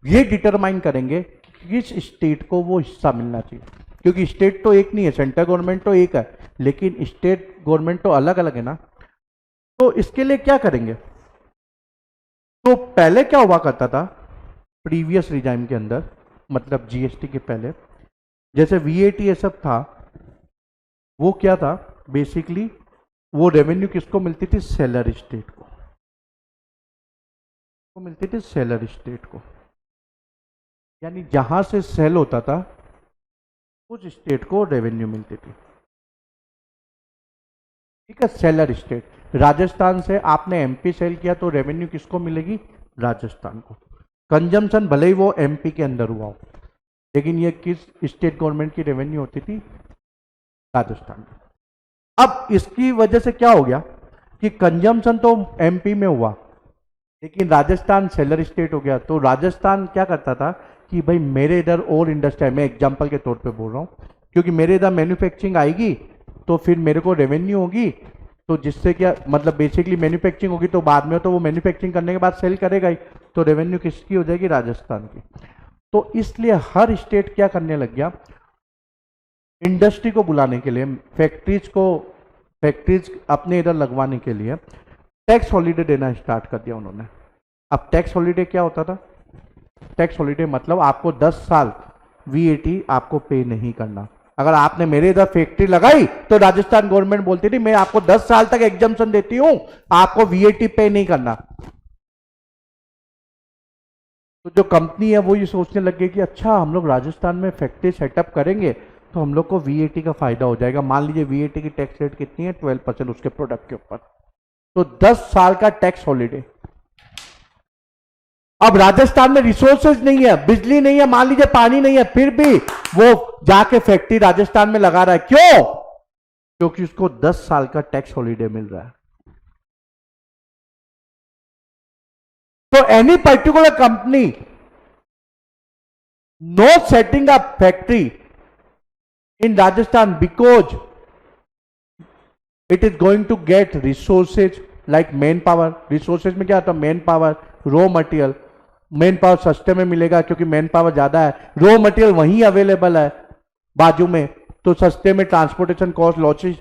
ये डिटरमाइन करेंगे कि किस स्टेट को वो हिस्सा मिलना चाहिए। क्योंकि स्टेट तो एक नहीं है, सेंट्रल गवर्नमेंट तो एक है, लेकिन स्टेट गवर्नमेंट तो अलग अलग है ना। तो इसके लिए क्या करेंगे? तो पहले क्या हुआ करता था प्रीवियस रिजाइम के अंदर, मतलब जीएसटी के पहले, जैसे वीएटी ये सब था, वो क्या था बेसिकली वो रेवेन्यू किसको मिलती थी? सेलर स्टेट को मिलती थी, सेलर स्टेट को। यानी जहां से सेल होता था उस स्टेट को रेवेन्यू मिलती थी। ठीक है, सेलर स्टेट। राजस्थान से आपने एमपी सेल किया तो रेवेन्यू किसको मिलेगी? राजस्थान को। कंजम्पशन भले ही वो एमपी के अंदर हुआ हो, लेकिन ये किस स्टेट गवर्नमेंट की रेवेन्यू होती थी? राजस्थान की। अब इसकी वजह से क्या हो गया कि कंजम्पशन तो एमपी में हुआ, लेकिन राजस्थान सेलर स्टेट हो गया। तो राजस्थान क्या करता था कि भाई मेरे इधर और इंडस्ट्री है, मैं एग्जांपल के तौर पे बोल रहा हूँ, क्योंकि मेरे इधर मैन्युफैक्चरिंग आएगी तो फिर मेरे को रेवेन्यू होगी, तो जिससे क्या मतलब बेसिकली मैन्युफैक्चरिंग होगी तो बाद में तो वो मैन्युफैक्चरिंग करने के बाद सेल करेगा ही, तो रेवेन्यू किसकी हो जाएगी? राजस्थान की। तो इसलिए हर स्टेट क्या करने लग गया, इंडस्ट्री को बुलाने के लिए, फैक्ट्रीज अपने इधर लगवाने के लिए टैक्स हॉलीडे देना स्टार्ट कर दिया उन्होंने। अब टैक्स हॉलीडे क्या होता था? टैक्स हॉलीडे मतलब आपको 10 साल वीएटी आपको पे नहीं करना। अगर आपने मेरे इधर फैक्ट्री लगाई तो राजस्थान गवर्नमेंट बोलती थी मैं आपको 10 साल तक एग्जम्पशन देती हूं, आपको वीएटी पे नहीं करना। तो जो कंपनी है वो ये सोचने लग गई कि अच्छा हम लोग राजस्थान में फैक्ट्री सेटअप करेंगे तो हम लोग को वीएटी का फायदा हो जाएगा। मान लीजिए वीएटी की टैक्स रेट कितनी है? 12% उसके प्रोडक्ट के ऊपर। तो 10 साल का टैक्स हॉलीडे। अब राजस्थान में रिसोर्सेज नहीं है, बिजली नहीं है, मान लीजिए पानी नहीं है, फिर भी वो जाके फैक्ट्री राजस्थान में लगा रहा है। क्यों? क्योंकि उसको 10 साल का टैक्स हॉलीडे मिल रहा है। तो any particular company not setting up factory in Rajasthan because it is going to get resources like manpower। resources में क्या आता है? Man power, raw material. Man power सस्ते में मिलेगा क्योंकि मैन पावर ज्यादा है, रॉ मटेरियल वहीं अवेलेबल है बाजू में, तो सस्ते में transportation cost,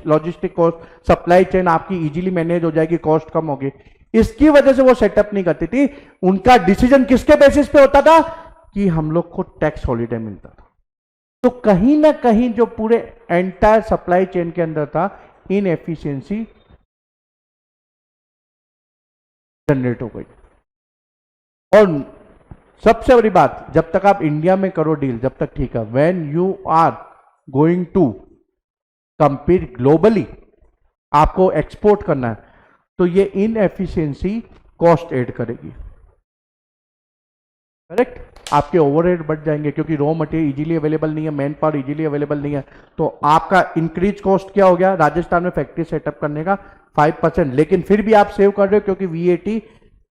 logistic cost, supply chain आपकी इजीली मैनेज हो जाएगी, कॉस्ट कम होगी। इसकी वजह से वो सेटअप नहीं करती थी। उनका डिसीजन किसके बेसिस पे होता था? कि हम लोग को टैक्स हॉलीडे मिलता था। तो कहीं ना कहीं जो पूरे एंटायर सप्लाई चेन के अंदर था, इनएफिशिएंसी जनरेट हो गई। और सबसे बड़ी बात, जब तक आप इंडिया में करो डील जब तक ठीक है, when you are going to compete globally, आपको एक्सपोर्ट करना है, तो ये इनएफिशिएंसी कॉस्ट ऐड करेगी। करेक्ट? आपके ओवरहेड बढ़ जाएंगे क्योंकि रॉ मटेरियल इजीली अवेलेबल नहीं है, मैन पावर इजीली अवेलेबल नहीं है, तो आपका इंक्रीज कॉस्ट क्या हो गया राजस्थान में फैक्ट्री सेटअप करने का? 5%। लेकिन फिर भी आप सेव कर रहे हो क्योंकि वीएटी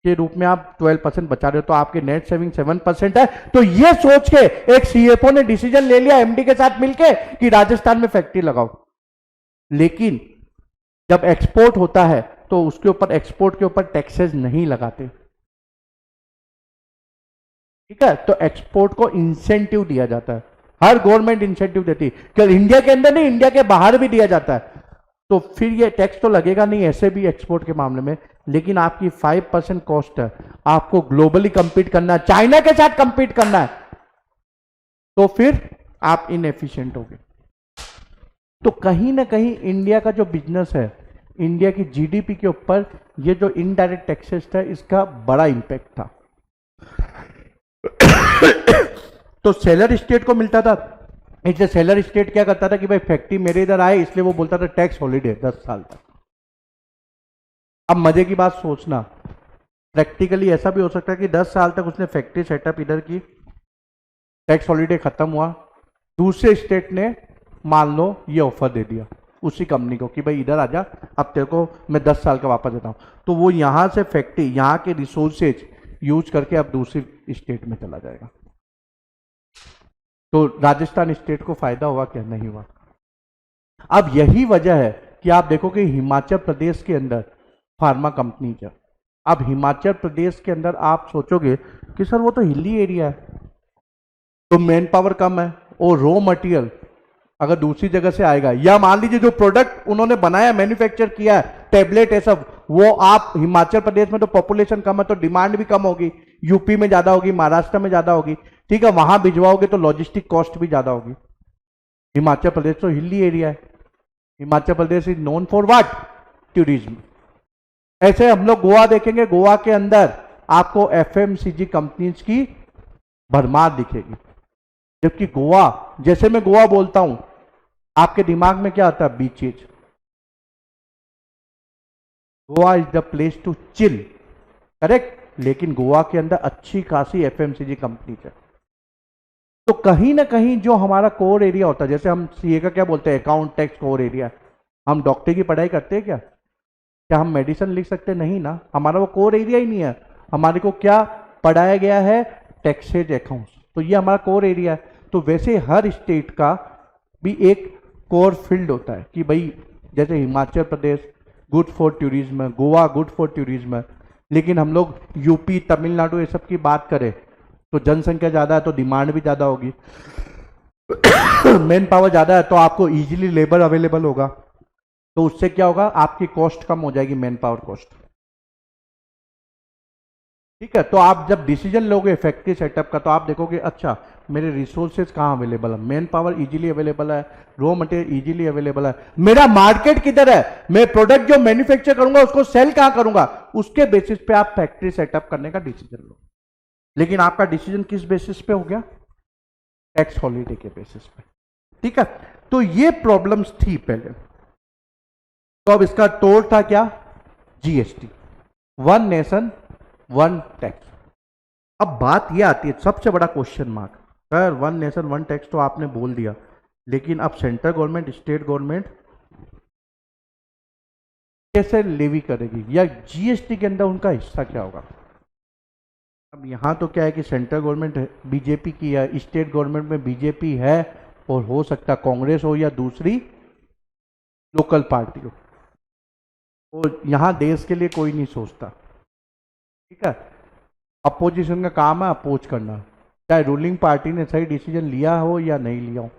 के रूप में आप 12% बचा रहे हो, तो आपके नेट सेविंग 7% है। तो ये सोच के एक सीएफओ ने डिसीजन ले लिया एमडी के साथ मिलकर कि राजस्थान में फैक्ट्री लगाओ। लेकिन जब एक्सपोर्ट होता है तो उसके ऊपर, एक्सपोर्ट के ऊपर टैक्सेस नहीं लगाते। ठीक है? तो एक्सपोर्ट को इंसेंटिव दिया जाता है, हर गवर्नमेंट इंसेंटिव देती है, केवल इंडिया के अंदर नहीं, इंडिया के बाहर भी दिया जाता है। तो फिर ये टैक्स तो लगेगा नहीं ऐसे भी एक्सपोर्ट के मामले में, लेकिन आपकी 5% कॉस्ट है, आपको ग्लोबली कंपीट करना है, चाइना के साथ कंपीट करना है, तो फिर आप इनएफिशिएंट होगे। तो कहीं ना कहीं इंडिया का जो बिजनेस है, इंडिया की जीडीपी के ऊपर ये जो इनडायरेक्ट टैक्सेस था, इसका बड़ा इंपैक्ट था। तो सेलर स्टेट को मिलता था, इसलिए सेलर स्टेट क्या करता था कि भाई फैक्ट्री मेरे इधर आए, इसलिए वो बोलता था टैक्स हॉलीडे 10 साल तक। अब मजे की बात सोचना, प्रैक्टिकली ऐसा भी हो सकता है कि 10 साल तक उसने फैक्ट्री सेटअप इधर की, टैक्स हॉलीडे खत्म हुआ, दूसरे स्टेट ने मान लो ये ऑफर दे दिया उसी कंपनी को कि भाई इधर आजा, अब तेरे को मैं 10 साल का वापस देता हूं, तो वो यहां से फैक्ट्री, यहां के रिसोर्सेज यूज करके अब दूसरी स्टेट में चला जाएगा। तो राजस्थान स्टेट को फायदा हुआ क्या? नहीं हुआ। अब यही वजह है कि आप देखो कि हिमाचल प्रदेश के अंदर फार्मा कंपनी है। अब हिमाचल प्रदेश के अंदर आप सोचोगे कि सर वो तो हिली एरिया है, तो मैन पावर कम है, और रॉ मटेरियल अगर दूसरी जगह से आएगा, या मान लीजिए जो प्रोडक्ट उन्होंने बनाया, मैन्युफैक्चर किया है, टैबलेट है सब, वो आप हिमाचल प्रदेश में तो पॉपुलेशन कम है तो डिमांड भी कम होगी, यूपी में ज्यादा होगी, महाराष्ट्र में ज्यादा होगी, ठीक है, वहां भिजवाओगे तो लॉजिस्टिक कॉस्ट भी ज्यादा होगी। हिमाचल प्रदेश तो हिली एरिया है, Himachal Pradesh is known for what? Tourism. ऐसे हम लोग गोवा देखेंगे, गोवा के अंदर आपको एफएमसीजी कंपनीज की भरमार दिखेगी। जबकि गोवा, जैसे मैं गोवा बोलता हूं, आपके दिमाग में क्या आता है? Beaches. Goa is the place to chill, correct. लेकिन गोवा के अंदर अच्छी खासी एफएमसीजी कंपनीज है। तो कहीं ना कहीं जो हमारा कोर एरिया होता है, जैसे हम सीए का क्या बोलते हैं, अकाउंट टैक्स कोर एरिया। हम डॉक्टर की पढ़ाई करते हैं क्या हम मेडिसिन लिख सकते? नहीं ना, हमारा वो कोर एरिया ही नहीं है। हमारे को क्या पढ़ाया गया है? Taxes accounts. तो ये हमारा कोर एरिया है। तो वैसे हर स्टेट का भी एक कोर फील्ड होता है कि भाई, जैसे Himachal Pradesh good for tourism है, गोवा गुड फॉर टूरिज्म है। लेकिन हम लोग यूपी, तमिलनाडु ये सब की बात करें तो जनसंख्या ज़्यादा है तो डिमांड भी ज़्यादा होगी। मैन पावर ज़्यादा है तो आपको इजीली लेबर अवेलेबल होगा। तो उससे क्या होगा? आपकी कॉस्ट कम हो जाएगी, मैन पावर कॉस्ट। ठीक है। तो आप जब डिसीजन लोगे फैक्ट्री सेटअप का, तो आप देखोगे अच्छा मेरे रिसोर्सेज कहाँ अवेलेबल है, मैन पावर इजीली अवेलेबल है, रॉ मटेरियल इजीली अवेलेबल है, मेरा मार्केट किधर है, मैं प्रोडक्ट जो मैन्युफैक्चर करूंगा उसको सेल कहाँ करूंगा, उसके बेसिस पे आप फैक्ट्री सेटअप करने का डिसीजन लो। लेकिन आपका डिसीजन किस बेसिस पे हो गया? टैक्स हॉलीडे के बेसिस पे। ठीक है। तो ये प्रॉब्लम्स थी पहले। तो अब इसका तोड़ था क्या? GST, one nation one tax. अब बात यह आती है, सबसे बड़ा question mark, sir one nation one tax तो आपने बोल दिया, लेकिन अब सेंट्रल गवर्नमेंट, स्टेट गवर्नमेंट कैसे लेवी करेगी, या जीएसटी के अंदर उनका हिस्सा क्या होगा? अब यहां तो क्या है कि सेंट्रल गवर्नमेंट बीजेपी की है, स्टेट गवर्नमेंट में बीजेपी है, और हो सकता कांग्रेस हो या दूसरी लोकल पार्टी हो। और यहां देश के लिए कोई नहीं सोचता। ठीक है। अपोजिशन का काम है अपोज करना, चाहे रूलिंग पार्टी ने सही डिसीजन लिया हो या नहीं लिया हो।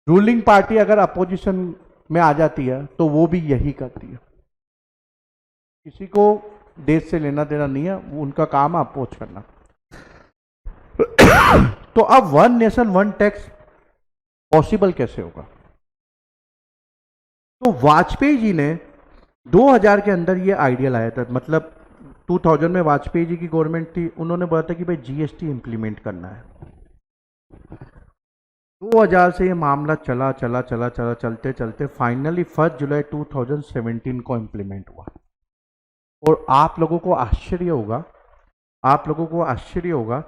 रूलिंग पार्टी अगर अपोजिशन में आ जाती है तो वो भी यही करती है। किसी को देश से लेना देना नहीं है, उनका काम है अपोज करना। तो अब one nation one tax possible कैसे होगा? तो वाजपेयी जी ने 2000 के अंदर ये आइडिया लाया था, मतलब 2000 में वाजपेयी जी की गवर्नमेंट थी, उन्होंने बोला था कि भाई जीएसटी इंप्लीमेंट करना है। 2000 से ये मामला चला चला चला चला चलते चलते फाइनली 1 जुलाई 2017 को इंप्लीमेंट हुआ। और आप लोगों को आश्चर्य होगा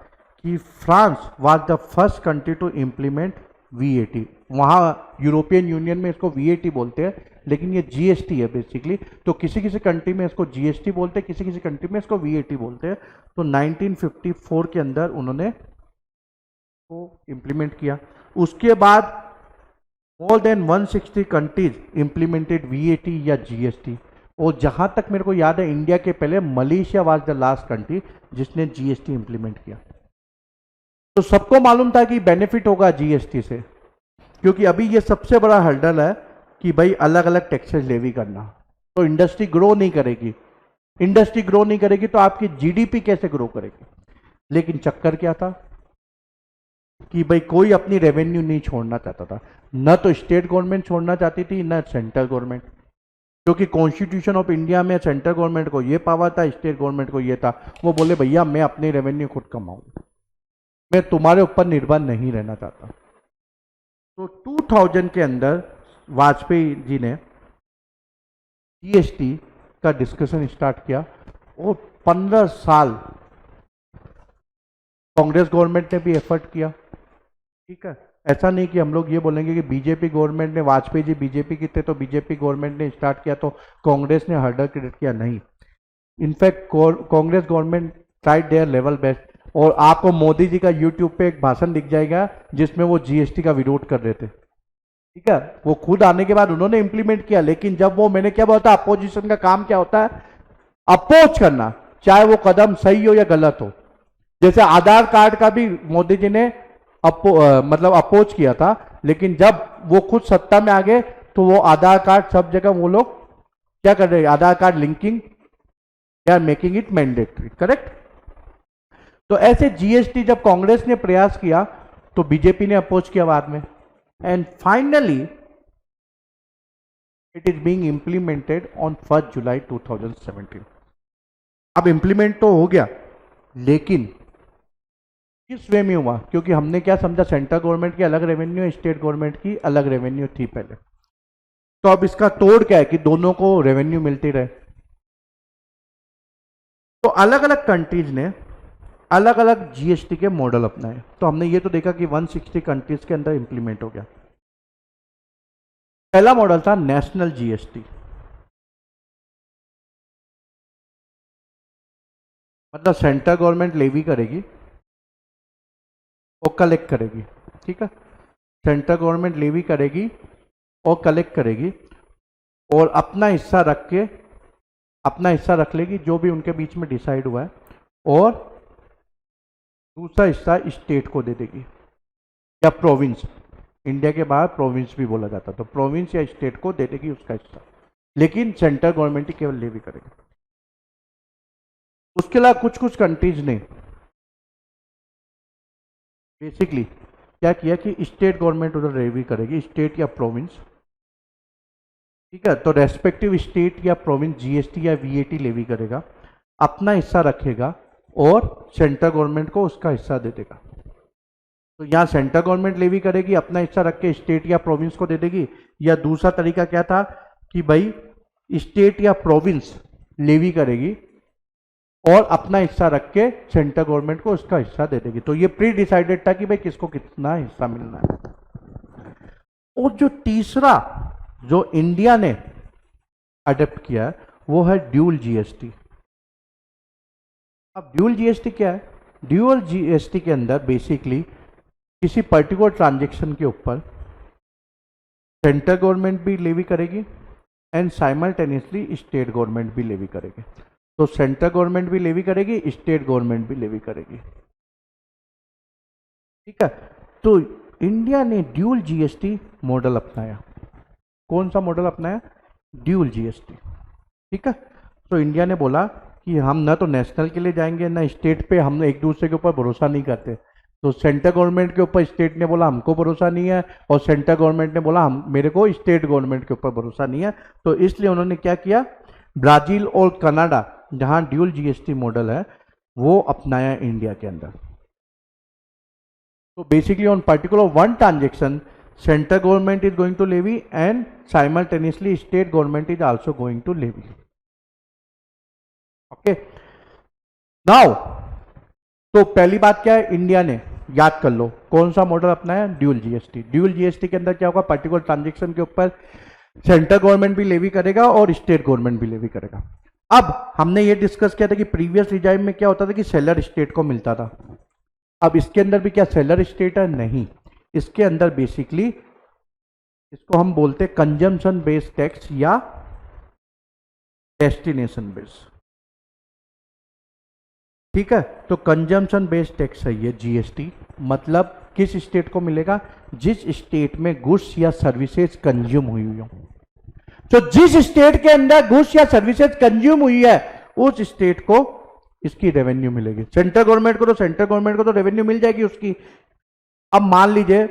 कि France was the first country to implement VAT. वहाँ यूरोपियन यूनियन में इसको वीएटी बोलते हैं, लेकिन ये जीएसटी है बेसिकली। तो किसी किसी कंट्री में इसको जीएसटी बोलते हैं, किसी किसी कंट्री में इसको वीएटी बोलते हैं। तो 1954 के अंदर उन्होंने को इम्प्लीमेंट किया। उसके बाद more than 160 countries implemented VAT या जीएसटी। और जहां तक मेरे को याद है, इंडिया के पहले Malaysia was the last country जिसने जीएसटी इंप्लीमेंट किया। तो सबको मालूम था कि बेनिफिट होगा जीएसटी से, क्योंकि अभी ये सबसे बड़ा हर्डल है कि भाई अलग अलग टैक्सेस लेवी करना। तो इंडस्ट्री ग्रो नहीं करेगी तो आपकी जीडीपी कैसे ग्रो करेगी? लेकिन चक्कर क्या था कि भाई कोई अपनी रेवेन्यू नहीं छोड़ना चाहता था, न तो स्टेट गवर्नमेंट छोड़ना चाहती थी न सेंट्रल गवर्नमेंट, क्योंकि कॉन्स्टिट्यूशन ऑफ इंडिया में सेंट्रल गवर्नमेंट को ये पावर था, स्टेट गवर्नमेंट को ये था। वो बोले भैया मैं अपनी रेवेन्यू खुद कमाऊंगा, मैं तुम्हारे ऊपर निर्भर नहीं रहना चाहता। तो 2000 के अंदर वाजपेयी जी ने जीएसटी का डिस्कशन स्टार्ट किया, और 15 साल कांग्रेस गवर्नमेंट ने भी एफर्ट किया। ठीक है। ऐसा नहीं कि हम लोग ये बोलेंगे कि बीजेपी गवर्नमेंट ने, वाजपेयी जी बीजेपी की थे तो बीजेपी गवर्नमेंट ने स्टार्ट किया तो कांग्रेस ने हर्डल क्रिएट किया, नहीं। In fact Congress government tried their level best. और आपको मोदी जी का यूट्यूब पे एक भाषण दिख जाएगा जिसमें वो जीएसटी का विरोध कर रहे थे। ठीक है। वो खुद आने के बाद उन्होंने इंप्लीमेंट किया, लेकिन जब वो, मैंने क्या बोला था, अपोजिशन का काम क्या होता है? अपोज करना, चाहे वो कदम सही हो या गलत हो। जैसे आधार कार्ड का भी मोदी जी ने मतलब अपोज किया था, लेकिन जब वो खुद सत्ता में आ गए तो वो आधार कार्ड सब जगह वो लोग क्या कर रहे हैं? Aadhaar card linking, they are making it mandatory, correct. तो ऐसे जीएसटी जब कांग्रेस ने प्रयास किया तो बीजेपी ने अपोज किया बाद में, and finally it is being implemented on 1 जुलाई 2017। अब इम्प्लीमेंट तो हो गया, लेकिन किस वे में हुआ? क्योंकि हमने क्या समझा, सेंट्रल गवर्नमेंट की अलग रेवेन्यू, स्टेट गवर्नमेंट की अलग रेवेन्यू थी पहले। तो अब इसका तोड़ क्या है कि दोनों को रेवेन्यू मिलती रहे। तो अलग अलग कंट्रीज ने अलग अलग जीएसटी के मॉडल अपनाए। तो हमने ये तो देखा कि 160 कंट्रीज के अंदर इंप्लीमेंट हो गया। पहला मॉडल था नेशनल जीएसटी, मतलब सेंट्रल गवर्नमेंट लेवी करेगी और कलेक्ट करेगी। ठीक है, सेंट्रल गवर्नमेंट लेवी करेगी और कलेक्ट करेगी और अपना हिस्सा रख लेगी जो भी उनके बीच में डिसाइड हुआ है, और दूसरा हिस्सा स्टेट को दे देगी या प्रोविंस। इंडिया के बाहर प्रोविंस भी बोला जाता, तो प्रोविंस या स्टेट को दे देगी उसका हिस्सा, लेकिन सेंट्रल गवर्नमेंट ही केवल लेवी करेगी। उसके अलावा कुछ कुछ कंट्रीज ने बेसिकली क्या किया कि स्टेट गवर्नमेंट उधर लेवी करेगी, स्टेट या प्रोविंस। ठीक है, तो रेस्पेक्टिव स्टेट या प्रोविंस जीएसटी या वीएटी लेवी करेगा, अपना हिस्सा रखेगा और सेंट्रल गवर्नमेंट को उसका हिस्सा दे देगा। तो यहाँ सेंट्रल गवर्नमेंट लेवी करेगी, अपना हिस्सा रख के स्टेट या प्रोविंस को दे देगी, या दूसरा तरीका क्या था कि भाई स्टेट या प्रोविंस लेवी करेगी और अपना हिस्सा रख के सेंट्रल गवर्नमेंट को उसका हिस्सा दे देगी। तो ये प्री डिसाइडेड था कि भाई किसको कितना हिस्सा मिलना है। और जो तीसरा जो इंडिया ने अडॉप्ट किया वो है ड्यूल जीएसटी। अब ड्यूल जीएसटी क्या है? ड्यूल जीएसटी के अंदर बेसिकली किसी पर्टिकुलर ट्रांजैक्शन के ऊपर सेंट्रल गवर्नमेंट भी लेवी करेगी एंड साइमल्टेनियसली स्टेट गवर्नमेंट भी लेवी करेगी। तो सेंट्रल गवर्नमेंट भी लेवी करेगी, स्टेट गवर्नमेंट भी लेवी करेगी। ठीक है, तो इंडिया ने ड्यूल जीएसटी मॉडल अपनाया। कौन सा मॉडल अपनाया? Dual GST. ठीक है, तो इंडिया ने बोला कि हम ना तो नेशनल के लिए जाएंगे ना स्टेट पे, हम एक दूसरे के ऊपर भरोसा नहीं करते। तो सेंट्रल गवर्नमेंट के ऊपर स्टेट ने बोला हमको भरोसा नहीं है, और सेंट्रल गवर्नमेंट ने बोला हम मेरे को स्टेट गवर्नमेंट के ऊपर भरोसा नहीं है। तो इसलिए उन्होंने क्या किया, ब्राजील और कनाडा जहां ड्यूल जीएसटी मॉडल है वो अपनाया इंडिया के अंदर। तो basically on particular one transaction central government is going to levy and simultaneously state government is also going to levy. Okay, now तो पहली बात क्या है, इंडिया ने याद कर लो कौन सा मॉडल अपनाया, ड्यूल जीएसटी। ड्यूल जीएसटी के अंदर क्या होगा, पर्टिकुलर ट्रांजेक्शन के ऊपर सेंट्रल गवर्नमेंट भी लेवी करेगा और स्टेट गवर्नमेंट भी लेवी करेगा। अब हमने ये डिस्कस किया था कि प्रीवियस रिजाइम में क्या होता था कि सेलर स्टेट को मिलता था। अब इसके अंदर भी क्या सेलर स्टेट है? नहीं, इसके अंदर बेसिकली इसको हम बोलते हैं कंजम्पशन बेस्ड टैक्स या डेस्टिनेशन बेस्ड। ठीक है, तो कंजम्पशन बेस्ड टैक्स है ये जीएसटी। मतलब किस स्टेट को मिलेगा? जिस स्टेट में गुड्स या सर्विसेज कंज्यूम हुई हो। तो जिस स्टेट के अंदर गुड्स या सर्विसेज कंज्यूम हुई है उस स्टेट को इसकी रेवेन्यू मिलेगी। सेंट्रल गवर्नमेंट को तो रेवेन्यू मिल जाएगी उसकी। अब मान लीजिए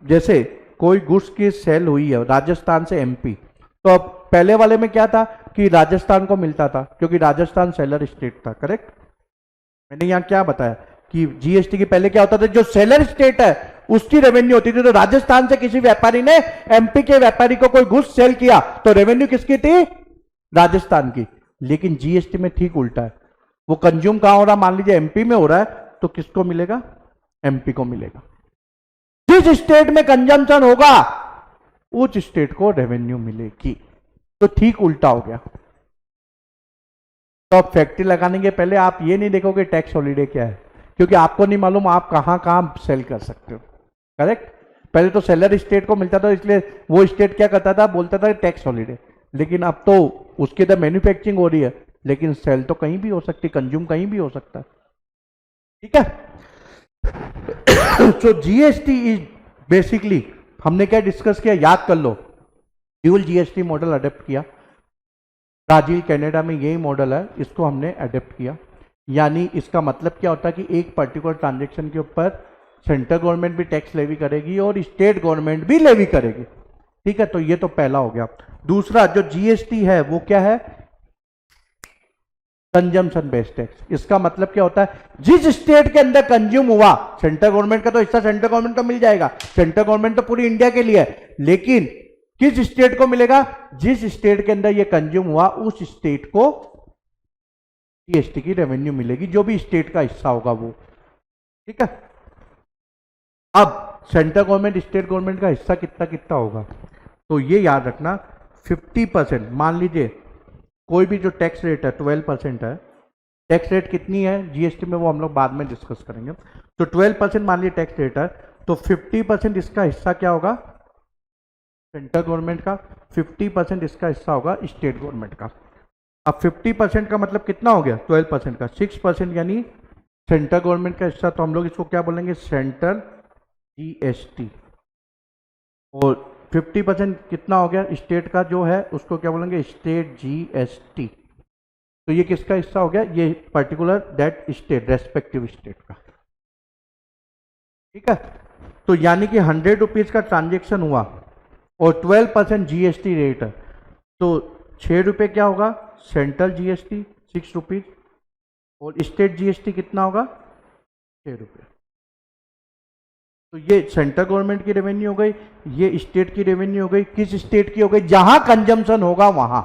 जैसे कोई गुड्स की सेल हुई है राजस्थान से एमपी, तो अब पहले वाले में क्या था कि राजस्थान को मिलता था क्योंकि राजस्थान सेलर स्टेट था। करेक्ट, मैंने यहां क्या बताया कि जीएसटी के पहले क्या होता था, जो सेलर स्टेट है उसकी रेवेन्यू होती थी। तो राजस्थान से किसी व्यापारी ने एमपी के व्यापारी को कोई गुड्स सेल किया तो रेवेन्यू किसकी थी? राजस्थान की। लेकिन जीएसटी में ठीक उल्टा है, वो कंज्यूम कहां हो रहा, मान लीजिए एमपी में हो रहा है तो किसको मिलेगा? एमपी को मिलेगा। जिस स्टेट में कंजम्पशन होगा उस स्टेट को रेवेन्यू मिलेगी। तो ठीक उल्टा हो गया। तो अब फैक्ट्री लगाने के पहले आप ये नहीं देखोगे टैक्स हॉलीडे क्या है, क्योंकि आपको नहीं मालूम आप कहां कहां सेल कर सकते हो। करेक्ट, पहले तो सेलर स्टेट को मिलता था इसलिए वो स्टेट क्या करता था, बोलता था टैक्स हॉलीडे। लेकिन अब तो उसके अंदर मैन्युफैक्चरिंग हो रही है, लेकिन सेल तो कहीं भी हो सकती, कंज्यूम कहीं भी हो सकता है। ठीक है, सो जीएसटी इज बेसिकली हमने क्या डिस्कस किया, याद कर लो। ड्यूल जीएसटी मॉडल अडॉप्ट किया, ब्राजील कनाडा में यही मॉडल है, इसको हमने अडॉप्ट किया। यानी इसका मतलब क्या होता है कि एक पर्टिकुलर ट्रांजैक्शन के ऊपर सेंट्रल गवर्नमेंट भी टैक्स लेवी करेगी और स्टेट गवर्नमेंट भी लेवी करेगी। ठीक है, तो ये तो पहला हो गया। दूसरा जो जीएसटी है वो क्या है? Consumption based tax. इसका मतलब क्या होता है? जिस स्टेट के अंदर कंज्यूम हुआ, सेंट्रल गवर्नमेंट का तो हिस्सा सेंट्रल गवर्नमेंट को मिल जाएगा, सेंट्रल गवर्नमेंट तो पूरी इंडिया के लिए है, लेकिन किस स्टेट को मिलेगा? जिस स्टेट के अंदर ये कंज्यूम हुआ उस स्टेट को जीएसटी की रेवेन्यू मिलेगी, जो भी स्टेट का हिस्सा होगा वो। ठीक है, अब सेंट्रल गवर्नमेंट स्टेट गवर्नमेंट का हिस्सा कितना कितना होगा, तो ये याद रखना 50%। मान लीजिए कोई भी जो टैक्स रेट है 12% है, टैक्स रेट कितनी है जीएसटी में वो हम लोग बाद में डिस्कस करेंगे। तो 12% मान लीजिए टैक्स रेट है, तो 50% इसका हिस्सा क्या होगा? सेंट्रल गवर्नमेंट का, 50% इसका हिस्सा होगा स्टेट गवर्नमेंट का। अब 50% का मतलब कितना हो गया? 12% का 6% यानी सेंट्रल गवर्नमेंट का हिस्सा, तो हम लोग इसको क्या बोलेंगे? Central GST. और 50% कितना हो गया स्टेट का जो है, उसको क्या बोलेंगे? State GST. तो ये किसका हिस्सा हो गया? ये particular that state, respective state का। ठीक है, तो यानी कि 100 रुपीज का ट्रांजेक्शन हुआ और 12% जीएसटी रेट है, तो 6 रुपये क्या होगा? सेंट्रल जीएसटी 6 रुपीज, और स्टेट जीएसटी कितना होगा? 6 रुपये। तो ये सेंट्रल गवर्नमेंट की रेवेन्यू हो गई, ये स्टेट की रेवेन्यू हो गई। किस स्टेट की हो गई? जहां कंजम्पशन होगा वहां।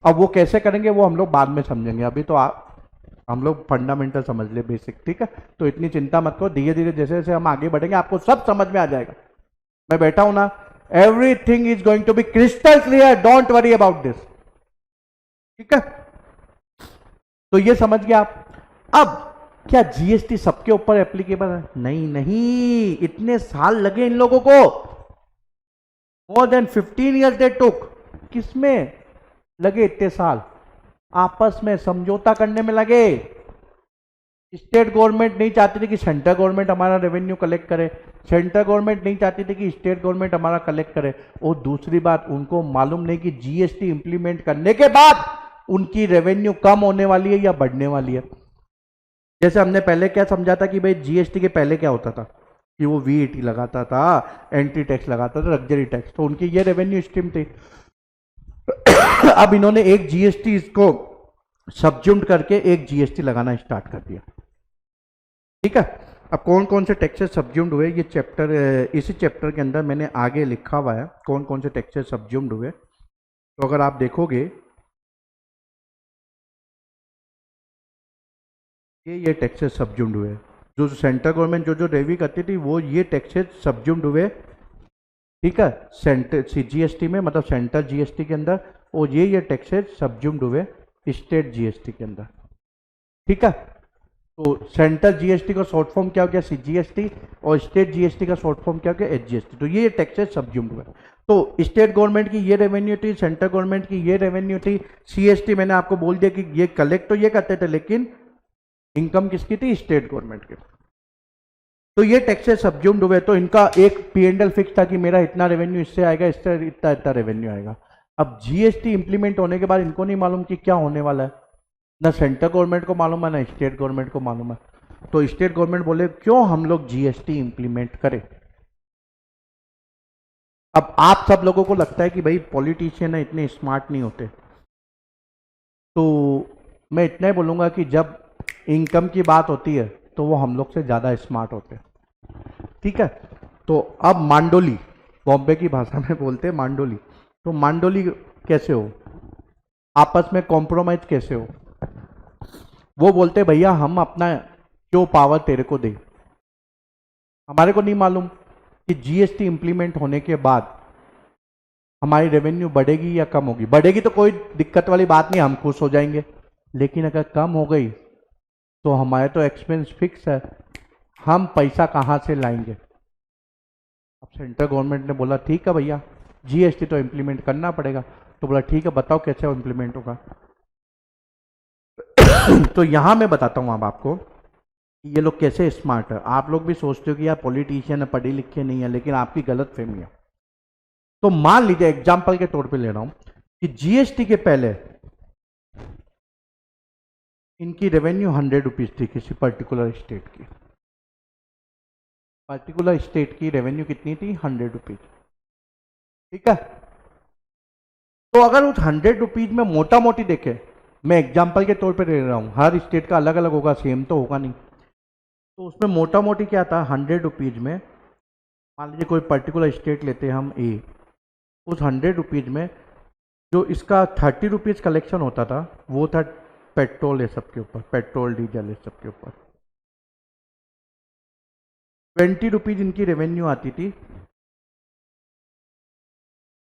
अब वो कैसे करेंगे वो हम लोग बाद में समझेंगे, अभी तो हम लोग फंडामेंटल समझ ले, बेसिक। ठीक है, तो इतनी चिंता मत करो, धीरे धीरे जैसे जैसे हम आगे बढ़ेंगे आपको सब समझ में आ जाएगा। मैं बैठा हूं ना, everything is going to be crystal clear, don't worry about this. ठीक है, तो ये समझ गया आप। अब क्या जीएसटी सबके ऊपर एप्लीकेबल है? नहीं नहीं, इतने साल लगे इन लोगों को, मोर देन 15 ईयर्स दे टुक। किसमें लगे इतने साल? आपस में समझौता करने में लगे। स्टेट गवर्नमेंट नहीं चाहती थी कि सेंट्रल गवर्नमेंट हमारा रेवेन्यू कलेक्ट करे, सेंट्रल गवर्नमेंट नहीं चाहती थी कि स्टेट गवर्नमेंट हमारा कलेक्ट करे। और दूसरी बात, उनको मालूम नहीं कि जीएसटी इंप्लीमेंट करने के बाद उनकी रेवेन्यू कम होने वाली है या बढ़ने वाली है। जैसे हमने पहले क्या समझा था कि भाई जीएसटी के पहले क्या होता था कि वो वीएटी लगाता था, एंट्री टैक्स लगाता था, लग्जरी टैक्स, तो उनकी ये रेवेन्यू स्ट्रीम थी। अब इन्होंने एक जीएसटी इसको सब्ज्यूम्ड करके एक जीएसटी लगाना स्टार्ट कर दिया। ठीक है, अब कौन कौन से टैक्सेस सब्ज्यूम्ड हुए, ये चैप्टर, इसी चैप्टर के अंदर मैंने आगे लिखा हुआ है कौन कौन से टैक्सेस सब्ज्यूम्ड हुए। तो अगर आप देखोगे ये टैक्सेस सब्ज्यूम्ड हुए, जो सेंट्रल गवर्नमेंट जो रेवी करती थी वो ये टैक्सेस सब्ज्यूम्ड हुए। ठीक है, सेंटर जीएसटी में, मतलब सेंट्रल जीएसटी के अंदर, और ये टैक्सेस सब्ज्यूम्ड हुए स्टेट जीएसटी के अंदर। ठीक है, तो सेंट्रल जीएसटी का शॉर्ट फॉर्म क्या हो गया? सीजीएसटी, और स्टेट जीएसटी का शॉर्ट फॉर्म क्या हो गया? एचजीएसटी। तो ये टैक्सेस सब्ज्यूम्ड हुए। तो स्टेट गवर्नमेंट की ये रेवेन्यू थी, सेंट्रल गवर्नमेंट की ये रेवेन्यू थी। सीएसटी मैंने आपको बोल दिया कि ये कलेक्ट तो ये करते थे, लेकिन इनकम किसकी थी? स्टेट गवर्नमेंट की। तो ये टैक्सेस सब्ज्यूम्ड हुए, तो इनका एक पी&एल फिक्स था कि मेरा इतना रेवेन्यू इससे आएगा, इससे इतना इतना रेवेन्यू आएगा। अब जीएसटी इंप्लीमेंट होने के बाद इनको नहीं मालूम कि क्या होने वाला है, ना सेंट्रल गवर्नमेंट को मालूम है ना स्टेट गवर्नमेंट को मालूम है। तो स्टेट गवर्नमेंट बोले क्यों हम लोग जीएसटी इंप्लीमेंट करें। अब आप सब लोगों को लगता है कि भाई पॉलिटिशियन है, इतने स्मार्ट नहीं होते, तो मैं इतना ही बोलूंगा कि जब इनकम की बात होती है तो वो हम लोग से ज़्यादा स्मार्ट होते हैं। ठीक है, तो अब मांडोली, बॉम्बे की भाषा में बोलते हैं मांडोली, तो मांडोली कैसे हो, आपस में कॉम्प्रोमाइज कैसे हो। वो बोलते भैया हम अपना क्यों पावर तेरे को दे, हमारे को नहीं मालूम कि जीएसटी इंप्लीमेंट होने के बाद हमारी रेवेन्यू बढ़ेगी या कम होगी। बढ़ेगी तो कोई दिक्कत वाली बात नहीं, हम खुश हो जाएंगे, लेकिन अगर कम हो गई तो हमारे तो एक्सपेंस फिक्स है, हम पैसा कहाँ से लाएंगे। अब सेंट्रल गवर्नमेंट ने बोला ठीक है भैया जीएसटी तो इम्प्लीमेंट करना पड़ेगा, तो बोला ठीक है बताओ कैसे वो इम्प्लीमेंट होगा। तो यहां मैं बताता हूं अब आपको कि ये लोग कैसे स्मार्ट है। आप लोग भी सोचते हो कि यार पॉलिटिशियन है, पढ़े लिखे नहीं है, लेकिन आपकी गलत फहमी है। तो मान लीजिए एग्जाम्पल के तौर पे ले रहा हूं कि जीएसटी के पहले इनकी रेवेन्यू 100 रुपीज थी किसी पर्टिकुलर स्टेट की, पर्टिकुलर स्टेट की रेवेन्यू कितनी थी? 100 रुपीज। ठीक है। तो अगर उस 100 रुपीज में मोटा मोटी देखें, मैं एग्जाम्पल के तौर पे दे रहा हूँ, हर स्टेट का अलग अलग होगा, सेम तो होगा नहीं। तो उसमें मोटा मोटी क्या था, 100 रुपीज में मान लीजिए कोई पर्टिकुलर स्टेट लेते हैं हम ए, उस 100 रुपीज में जो इसका 30 रुपीज कलेक्शन होता था वो था पेट्रोल ये सब के ऊपर, पेट्रोल डीजल ये सब के ऊपर। 20 रुपीज इनकी रेवेन्यू आती थी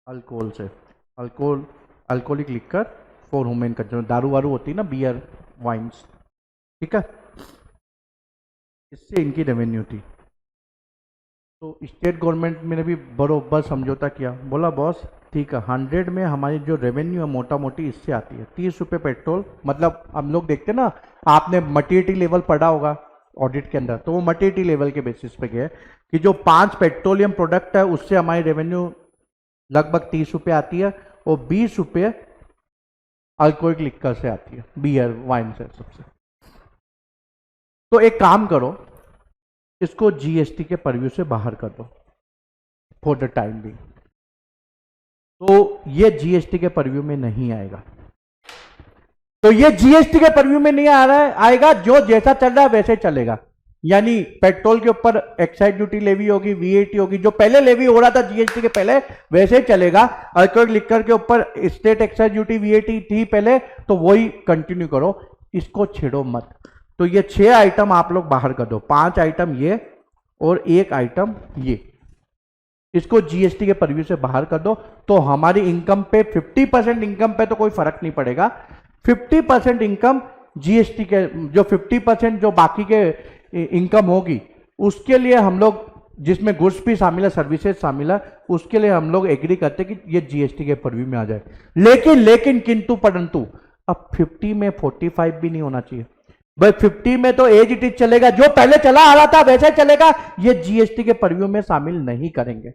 अल्कोहल से, alcohol alcoholic liquor for human consumption, दारू वारू होती है ना, बियर वाइन्स, ठीक है, इससे इनकी रेवेन्यू थी। तो स्टेट गवर्नमेंट ने भी बरोबर समझौता किया, बोला बॉस ठीक है 100 में हमारी जो रेवेन्यू है मोटा मोटी इससे आती है, 30 रुपये पेट्रोल, मतलब हम लोग देखते ना, आपने मटेरियल लेवल पढ़ा होगा ऑडिट के अंदर, तो वो मटेरियल लेवल के बेसिस पे गए कि जो 5 पेट्रोलियम प्रोडक्ट है उससे हमारी रेवेन्यू लगभग 30 रुपये आती है और 20 रुपये अल्कोहलिक लिकर से आती है, बियर वाइन से सबसे। तो एक काम करो, इसको जीएसटी के परव्यू से बाहर कर दो फॉर द टाइम भी, तो ये जीएसटी के परव्यू में नहीं आएगा। तो ये जीएसटी के परव्यू में नहीं आ रहा है, आएगा जो जैसा चल रहा है वैसे चलेगा। यानी पेट्रोल के ऊपर एक्साइज ड्यूटी लेवी होगी, वीएटी होगी, जो पहले लेवी हो रहा था जीएसटी के पहले वैसे चलेगा। अल्कोहलिक लिकर के ऊपर स्टेट एक्साइज ड्यूटी वीएटी थी पहले, तो वही कंटिन्यू करो, इसको छेड़ो मत। तो ये 6 आइटम आप लोग बाहर कर दो, 5 आइटम ये और 1 आइटम ये, इसको जीएसटी के परव्यू से बाहर कर दो। तो हमारी इनकम पे 50% इनकम पे तो कोई फर्क नहीं पड़ेगा, 50% इनकम जीएसटी के, जो 50% जो बाकी के इनकम होगी उसके लिए हम लोग, जिसमें गुड्स भी शामिल है, सर्विसेज शामिल है, उसके लिए हम लोग एग्री करते हैं कि ये जीएसटी के परव्यू में आ जाए। लेकिन किंतु परंतु अब 50 में 45 भी नहीं होना चाहिए भाई, 50 में तो एज इट इज चलेगा, जो पहले चला आ रहा था वैसे चलेगा, ये जीएसटी के परव्यू में शामिल नहीं करेंगे।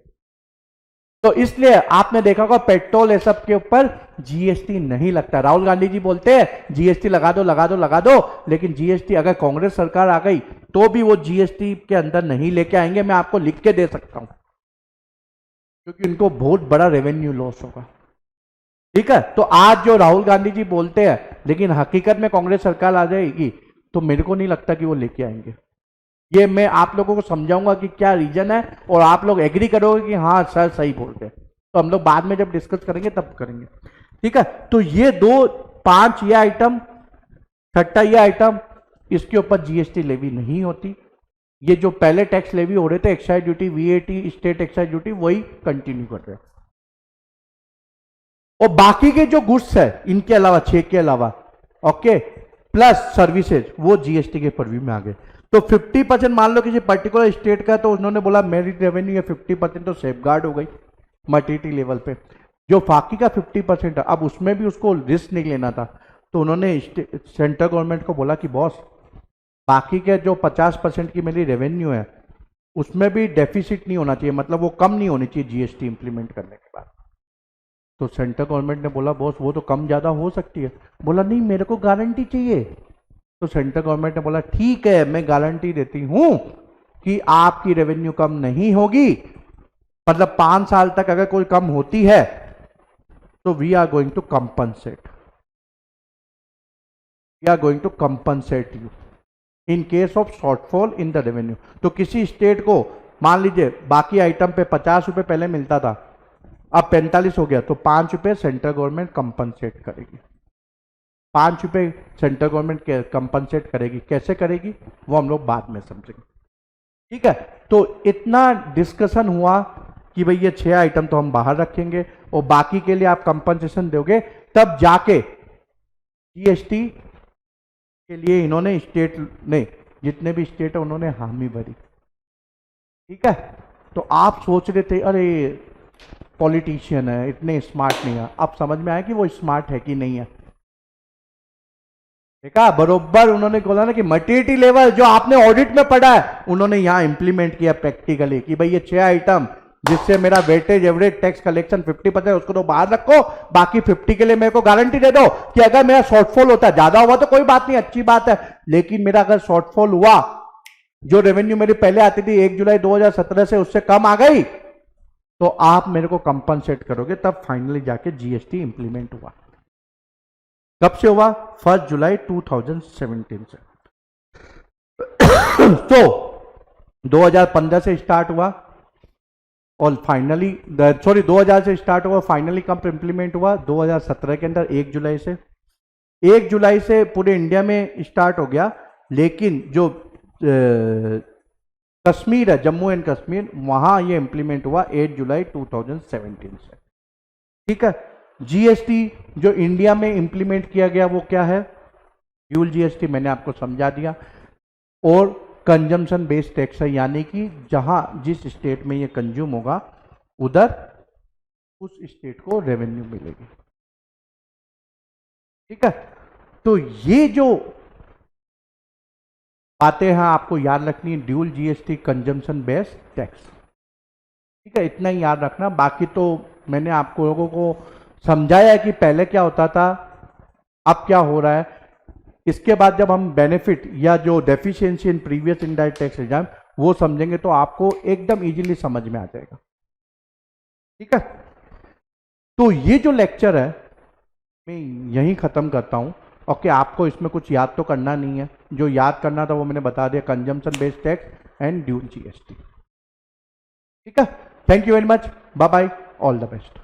तो इसलिए आपने देखा होगा पेट्रोल ये सब के ऊपर जीएसटी नहीं लगता। राहुल गांधी जी बोलते हैं जीएसटी लगा दो लगा दो लगा दो, लेकिन जीएसटी अगर कांग्रेस सरकार आ गई तो भी वो जीएसटी के अंदर नहीं लेके आएंगे, मैं आपको लिख के दे सकता हूं, क्योंकि उनको बहुत बड़ा रेवेन्यू लॉस होगा। ठीक है, तो आज जो राहुल गांधी जी बोलते हैं, लेकिन हकीकत में कांग्रेस सरकार आ जाएगी तो मेरे को नहीं लगता कि वो लेके आएंगे। ये मैं आप लोगों को समझाऊंगा कि क्या रीजन है, और आप लोग एग्री करोगे कि हाँ सर सही बोलते हैं, तो हम लोग बाद में जब डिस्कस करेंगे तब करेंगे। ठीक है, तो ये 5 ये आइटम, 6 ये आइटम, इसके ऊपर जीएसटी लेवी नहीं होती। ये जो पहले टैक्स लेवी हो रहे थे, excise duty, VAT, state excise duty, वही कंटिन्यू कर रहे हैं। और बाकी के जो गुड्स है इनके अलावा, 6 के अलावा, ओके, प्लस सर्विसेज, वो जीएसटी के परव्यू में आ गए। तो 50% मान लो किसी पर्टिकुलर स्टेट का, तो उन्होंने बोला मेरी रेवेन्यू है 50%, तो सेफगार्ड हो गई मटेरियल लेवल पे। जो बाकी का 50% है, अब उसमें भी उसको रिस्क नहीं लेना था, तो उन्होंने सेंट्रल गवर्नमेंट को बोला कि बॉस बाकी के जो 50% की मेरी रेवेन्यू है उसमें भी डेफिसिट नहीं होना चाहिए, मतलब वो कम नहीं होनी चाहिए जीएसटी इंप्लीमेंट करने के बाद। तो सेंट्रल गवर्नमेंट ने बोला बॉस वो तो कम ज़्यादा हो सकती है, बोला नहीं मेरे को गारंटी चाहिए। तो सेंट्रल गवर्नमेंट ने बोला ठीक है मैं गारंटी देती हूं कि आपकी रेवेन्यू कम नहीं होगी, मतलब 5 साल तक अगर कोई कम होती है तो we are going to compensate, we are going to compensate you in case of shortfall in the revenue. तो किसी स्टेट को मान लीजिए बाकी आइटम पे 50 रुपए पहले मिलता था, अब 45 हो गया, तो 5 रुपए सेंट्रल गवर्नमेंट कंपनसेट करेगी, 5 रुपए सेंट्रल गवर्नमेंट कंपनसेट करेगी। कैसे करेगी वो हम लोग बाद में समझेंगे। ठीक है, तो इतना डिस्कशन हुआ कि भाई ये 6 आइटम तो हम बाहर रखेंगे और बाकी के लिए आप कंपनसेशन दोगे, तब जाके जीएसटी के लिए इन्होंने स्टेट ने, जितने भी स्टेट है उन्होंने हामी भरी। ठीक है, तो आप सोच रहे थे अरे पॉलिटिशियन है, इतने स्मार्ट नहीं है, अब समझ में आया कि वो स्मार्ट है कि नहीं है। देखा, बरोबर उन्होंने बोला ना कि मटेरियल लेवल जो आपने ऑडिट में पढ़ा है उन्होंने यहां इंप्लीमेंट किया प्रैक्टिकली कि भाई ये 6 आइटम जिससे मेरा वेटेज एवरेज टैक्स कलेक्शन 50% उसको तो बाहर रखो, बाकी 50 के लिए मेरे को गारंटी दे दो कि अगर मेरा शॉर्टफॉल होता है, ज्यादा हुआ तो कोई बात नहीं, अच्छी बात है, लेकिन मेरा अगर शॉर्टफॉल हुआ, जो रेवेन्यू मेरी पहले आती थी 1 जुलाई 2017 से उससे कम आ गई, तो आप मेरे को कंपनसेट करोगे, तब फाइनली जाके जीएसटी इंप्लीमेंट हुआ। कब से हुआ? 1 जुलाई 2017 से। तो 2015 से स्टार्ट हुआ और फाइनली 2000 से स्टार्ट हुआ, फाइनली कब इंप्लीमेंट हुआ? 2017 के अंदर 1 जुलाई से। 1 जुलाई से पूरे इंडिया में स्टार्ट हो गया, लेकिन जो कश्मीर है, जम्मू एंड कश्मीर, वहां ये इंप्लीमेंट हुआ 8 जुलाई 2017 से। ठीक है। जीएसटी जो इंडिया में इंप्लीमेंट किया गया वो क्या है? ड्यूल जीएसटी, मैंने आपको समझा दिया। और कंजम्पशन बेस्ड टैक्स है, यानी कि जहां जिस स्टेट में ये कंज्यूम होगा उधर उस स्टेट को रेवेन्यू मिलेगी। ठीक है। तो ये जो बातें हैं आपको याद रखनी है, dual GST, consumption based tax. ठीक है, इतना ही याद रखना। बाकी तो मैंने आपको लोगों को समझाया है कि पहले क्या होता था, अब क्या हो रहा है। इसके बाद जब हम बेनिफिट या जो deficiency in previous indirect tax exam वो समझेंगे तो आपको एकदम इजीली समझ में आ जाएगा। ठीक है। तो ये जो लेक्चर है मैं यहीं खत्म करता हूं। ओके, आपको इसमें कुछ याद तो करना नहीं है, जो याद करना था वो मैंने बता दिया, consumption based tax and dual GST. ठीक है। Thank you very much, bye bye, all the best.